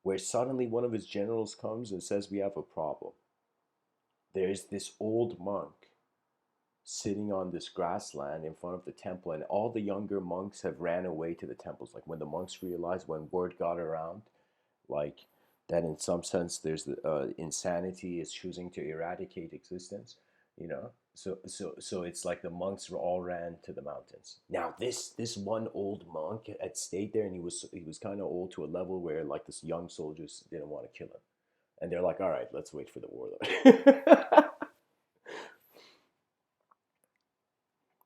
where suddenly one of his generals comes and says, we have a problem. There's this old monk sitting on this grassland in front of the temple, and all the younger monks have ran away to the temples. Like when the monks realized, when word got around, like that in some sense there's the insanity is choosing to eradicate existence, you know. So it's like the monks were all ran to the mountains. Now this one old monk had stayed there, and he was kind of old to a level where like this young soldiers didn't want to kill him, and they're like, all right, let's wait for the warlord.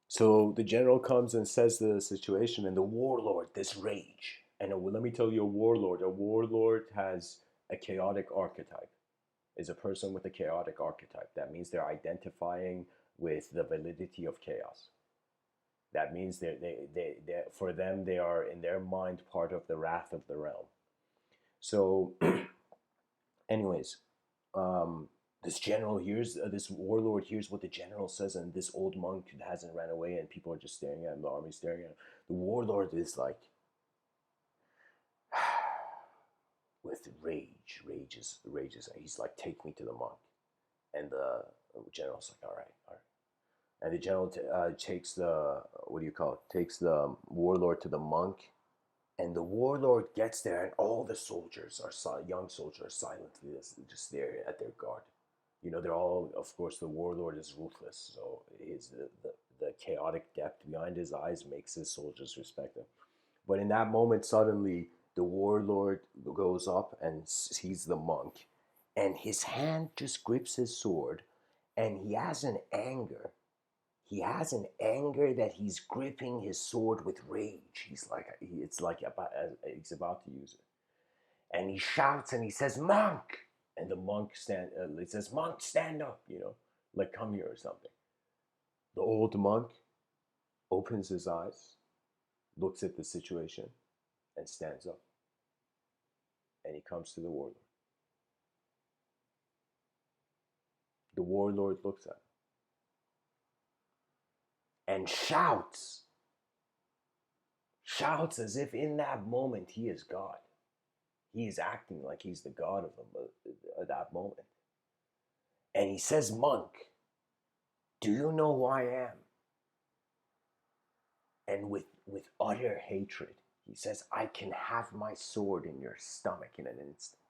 So the general comes and says the situation, and the warlord, this rage. And let me tell you, a warlord has a chaotic archetype, is a person with a chaotic archetype. That means they're identifying with the validity of chaos. That means for them, they are in their mind part of the wrath of the realm. So, anyways, um, this warlord hears what the general says, and this old monk hasn't ran away, and people are just staring at him. The army's staring at him. The warlord is like, with rage. Rages. He's like, take me to the monk. And the general's like, all right, all right. And the general takes the, what do you call it? Takes the warlord to the monk. And the warlord gets there, and all the soldiers are young soldiers are silently just there at their guard. You know, they're all, of course, the warlord is ruthless, so his the chaotic depth behind his eyes makes his soldiers respect him. But in that moment, suddenly the warlord goes up and sees the monk, and his hand just grips his sword, and he has an anger that he's gripping his sword with rage. It's like he's about to use it, and he shouts and he says, "Monk!" And the monk he says, "Monk, stand up!" Like, come here or something. The old monk opens his eyes, looks at the situation, and stands up. And he comes to the warlord. The warlord looks at him and shouts as if in that moment he is God. He is acting like he's the god of that moment. And he says, "Monk, do you know who I am?" And with utter hatred, he says, "I can have my sword in your stomach in an instant."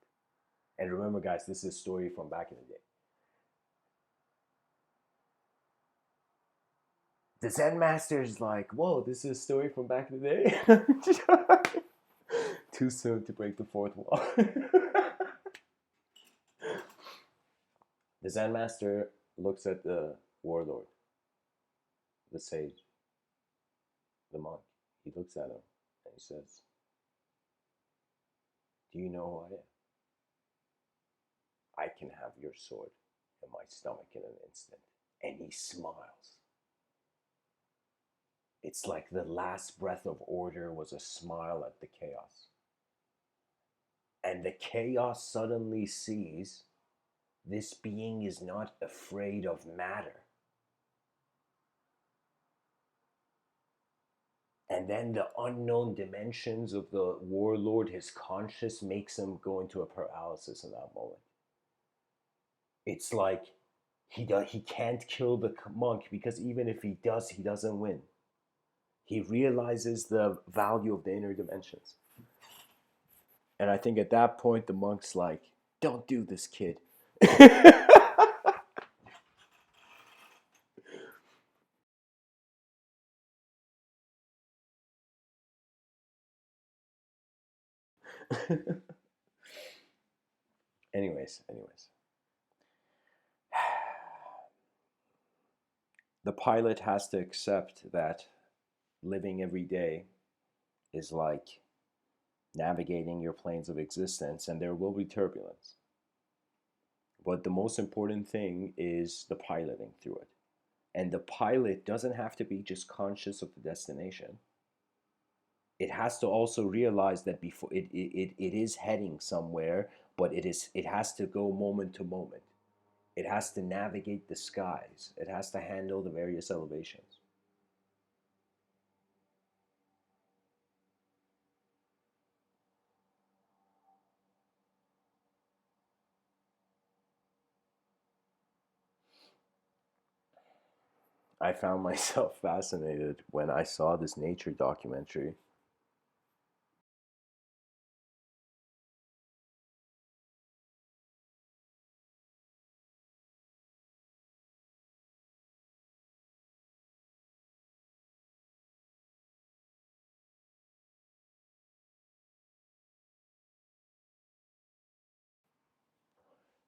And remember, guys, this is a story from back in the day. The Zen master is like, "Whoa, this is a story from back in the day." Too soon to break the fourth wall. The Zen master looks at the warlord, the sage, the monk. He looks at him and he says, "Do you know who I am? I can have your sword in my stomach in an instant." And he smiles. It's like the last breath of order was a smile at the chaos. And the chaos suddenly sees this being is not afraid of matter. And then the unknown dimensions of the warlord, his conscious, makes him go into a paralysis in that moment. It's like he can't kill the monk, because even if he does, he doesn't win. He realizes the value of the inner dimensions. And I think at that point, the monk's like, "Don't do this, kid." anyways. The pilot has to accept that living every day is like navigating your planes of existence, and there will be turbulence. But the most important thing is the piloting through it. And the pilot doesn't have to be just conscious of the destination. It has to also realize that before it is heading somewhere, but it has to go moment to moment. It has to navigate the skies. It has to handle the various elevations. I found myself fascinated when I saw this nature documentary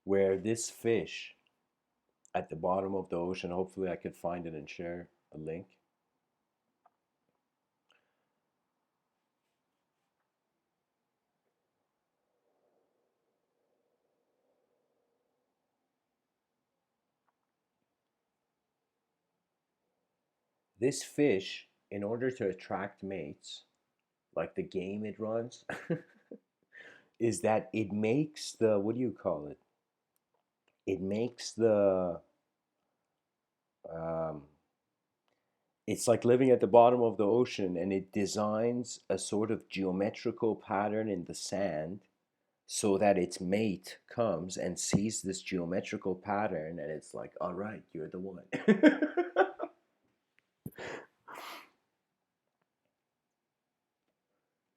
where this fish at the bottom of the ocean, hopefully I could find it and share a link. This fish, in order to attract mates, like the game it runs, is that it makes the, what do you call it? It makes the, um, it's like living at the bottom of the ocean, and it designs a sort of geometrical pattern in the sand so that its mate comes and sees this geometrical pattern and it's like, all right, you're the one.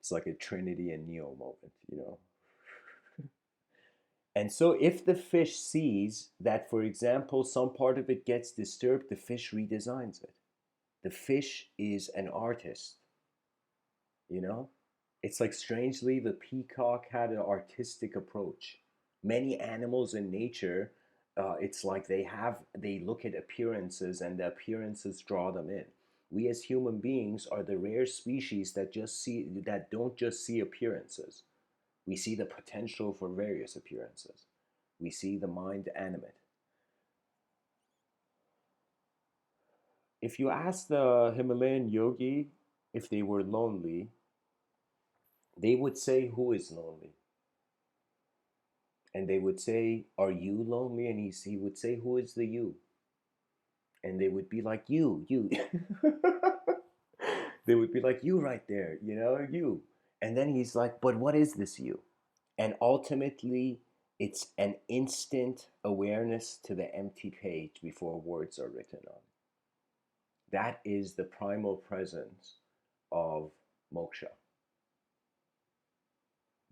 It's like a Trinity and Neo moment. And so if the fish sees that, for example, some part of it gets disturbed, the fish redesigns it. The fish is an artist, you know? It's like strangely the peacock had an artistic approach. Many animals in nature, it's like they look at appearances and the appearances draw them in. We as human beings are the rare species that don't just see appearances. We see the potential for various appearances. We see the mind animate. If you ask the Himalayan yogi if they were lonely, they would say, "Who is lonely?" And they would say, "Are you lonely?" And he would say, "Who is the you?" And they would be like, "You." They would be like, "You right there, you." And then he's like, "But what is this you?" And ultimately, it's an instant awareness to the empty page before words are written on. That is the primal presence of moksha.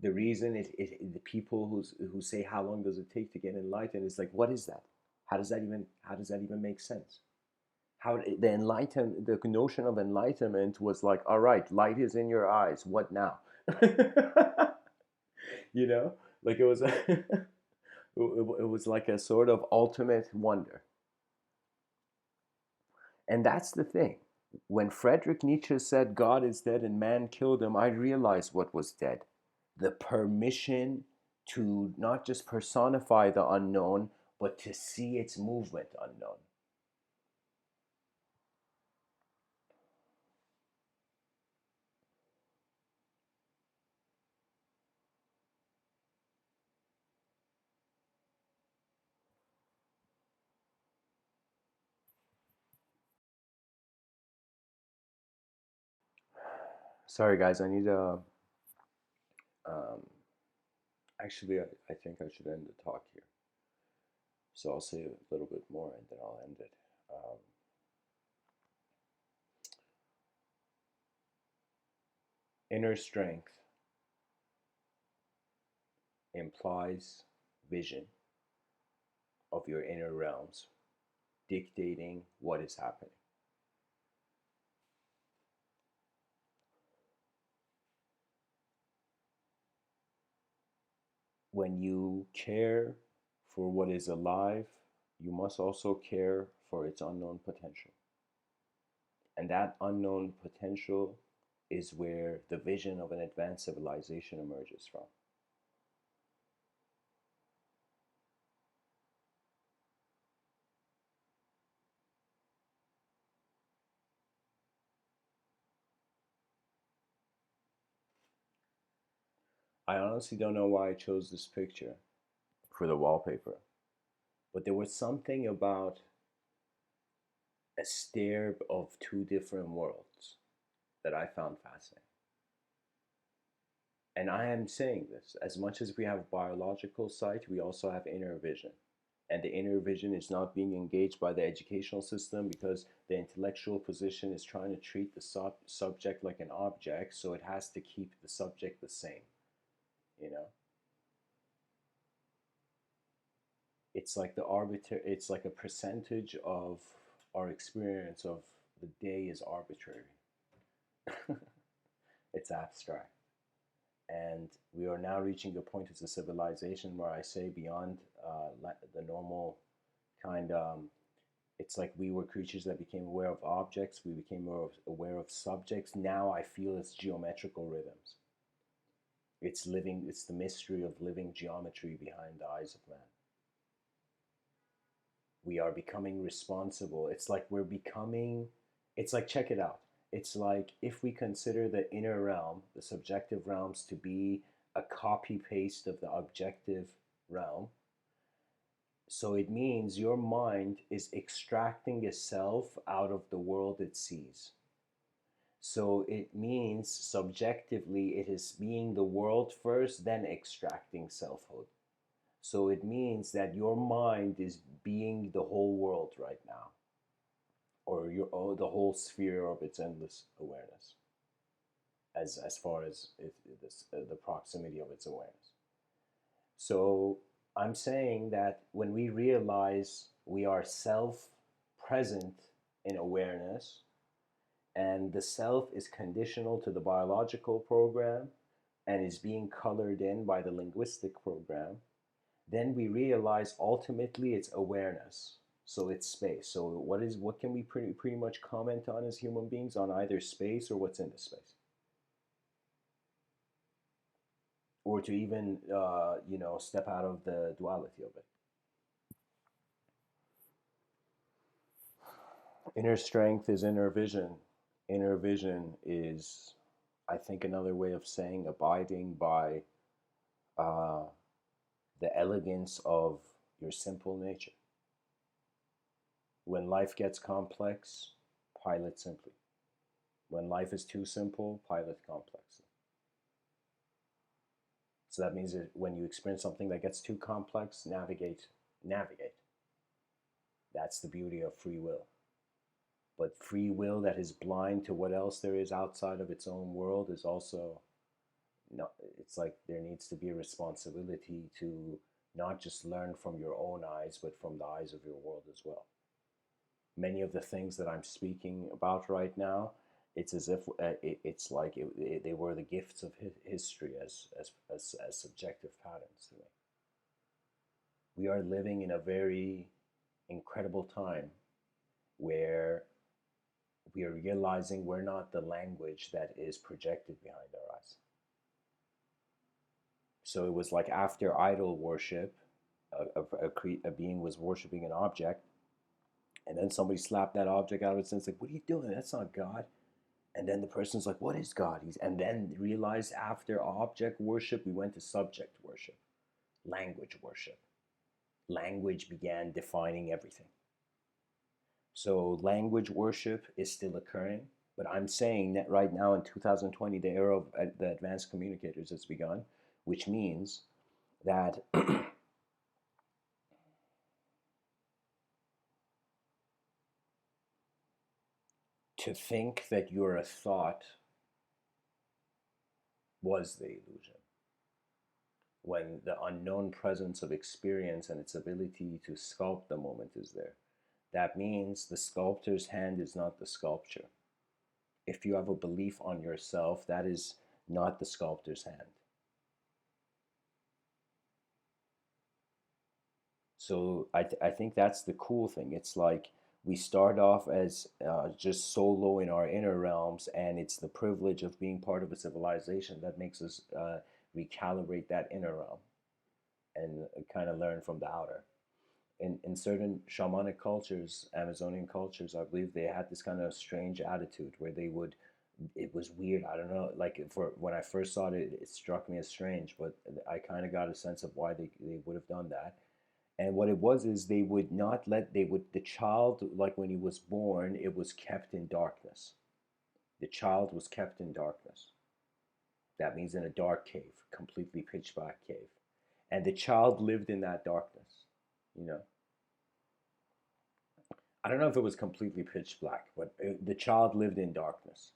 The reason the people who say how long does it take to get enlightened is like, what is that? How does that even make sense? How the notion of enlightenment was like, all right, light is in your eyes. What now? you know, like it was it was like a sort of ultimate wonder. And that's the thing. When Friedrich Nietzsche said God is dead and man killed him, I realized what was dead. The permission to not just personify the unknown, but to see its movement unknown. Sorry, guys, I need to. Um, actually, I think I should end the talk here. So I'll say a little bit more and then I'll end it. Inner strength implies vision of your inner realms dictating what is happening. When you care for what is alive, you must also care for its unknown potential. And that unknown potential is where the vision of an advanced civilization emerges from. I honestly don't know why I chose this picture for the wallpaper, but there was something about a stare of two different worlds that I found fascinating. And I am saying this, as much as we have biological sight, we also have inner vision. And the inner vision is not being engaged by the educational system because the intellectual position is trying to treat the subject like an object, so it has to keep the subject the same, you know? It's like it's like a percentage of our experience of the day is arbitrary. It's abstract. And we are now reaching a point as a civilization where I say beyond the normal kind it's like we were creatures that became aware of objects, we became aware of subjects. Now I feel it's geometrical rhythms. It's the mystery of living geometry behind the eyes of man. We are becoming responsible. It's like, check it out. It's like if we consider the inner realm, the subjective realms, to be a copy paste of the objective realm. So it means your mind is extracting a self out of the world it sees. So it means subjectively it is being the world first, then extracting selfhood. So it means that your mind is being the whole world right now, or the whole sphere of its endless awareness, as far as the proximity of its awareness. So I'm saying that when we realize we are self present in awareness, and the self is conditional to the biological program and is being colored in by the linguistic program, then we realize ultimately it's awareness. So it's space. So what can we pretty much comment on as human beings on either space or what's in the space? Or to even step out of the duality of it. Inner strength is inner vision. Inner vision is, I think, another way of saying abiding by uh, the elegance of your simple nature. When life gets complex, pilot simply. When life is too simple, pilot complexly. So that means that when you experience something that gets too complex, navigate. That's the beauty of free will. But free will that is blind to what else there is outside of its own world is also no. It's like there needs to be a responsibility to not just learn from your own eyes, but from the eyes of your world as well. Many of the things that I'm speaking about right now, it's as if it's like they were the gifts of history as subjective patterns to me. We are living in a very incredible time where we are realizing we're not the language that is projected behind our eyes. So it was like after idol worship, a being was worshiping an object, and then somebody slapped that object out of its hands. Like, what are you doing? That's not God. And then the person's like, what is God? And then realized after object worship, we went to subject worship, language worship. Language began defining everything. So language worship is still occurring, but I'm saying that right now in 2020, the era of the advanced communicators has begun, which means that to think that you're a thought was the illusion. When the unknown presence of experience and its ability to sculpt the moment is there, that means the sculptor's hand is not the sculpture. If you have a belief on yourself, that is not the sculptor's hand. So I think that's the cool thing. It's like we start off as just solo in our inner realms, and it's the privilege of being part of a civilization that makes us recalibrate that inner realm and kind of learn from the outer. In certain shamanic cultures, Amazonian cultures, I believe they had this kind of strange attitude where they would, it was weird. I don't know, like for when I first saw it, it struck me as strange, but I kind of got a sense of why they would have done that. And what it was is they would not let, they would, the child, like when he was born, it was kept in darkness. The child was kept in darkness. That means in a dark cave, completely pitch black cave. And the child lived in that darkness, you know. I don't know if it was completely pitch black, but the child lived in darkness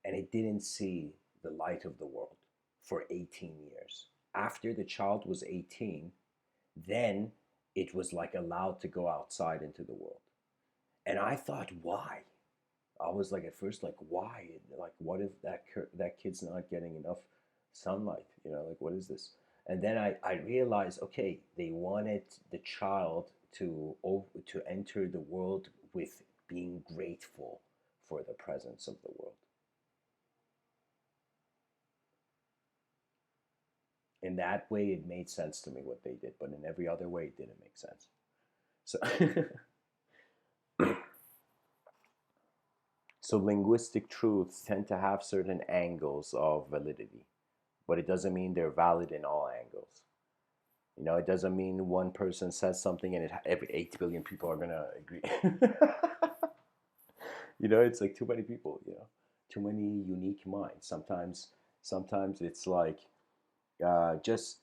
and it didn't see the light of the world for 18 years. After the child was 18, then it was like allowed to go outside into the world. And I thought, why? I was like at first like, why? Like, what if that kid's not getting enough sunlight? You know, like what is this? And then I realized, okay, they wanted the child to enter the world with being grateful for the presence of the world. In that way, it made sense to me what they did, but in every other way, it didn't make sense. So, so linguistic truths tend to have certain angles of validity, but it doesn't mean they're valid in all angles. You know, it doesn't mean one person says something and every 8 billion people are gonna agree. You know, it's like too many people. You know, too many unique minds. Sometimes it's like just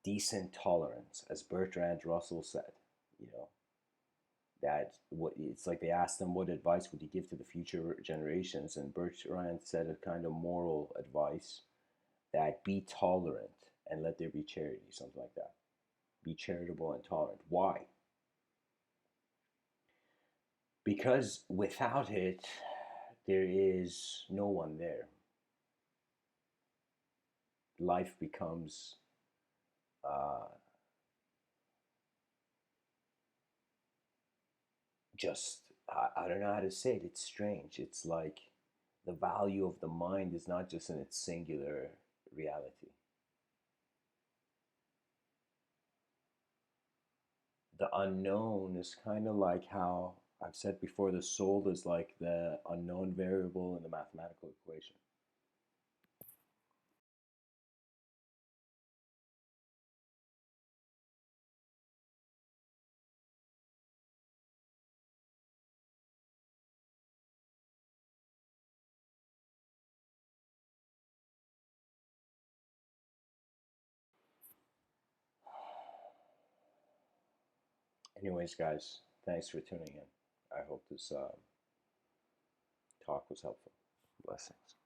decent tolerance, as Bertrand Russell said. You know, that what it's like they asked him what advice would he give to the future generations, and Bertrand said a kind of moral advice that be tolerant and let there be charity, something like that. Be charitable and tolerant. Why? Because without it, there is no one there. Life becomes uh, just, I don't know how to say it. It's strange. It's like the value of the mind is not just in its singular reality. The unknown is kind of like how I've said before, the soul is like the unknown variable in the mathematical equation. Anyways, guys, thanks for tuning in. I hope this talk was helpful. Blessings.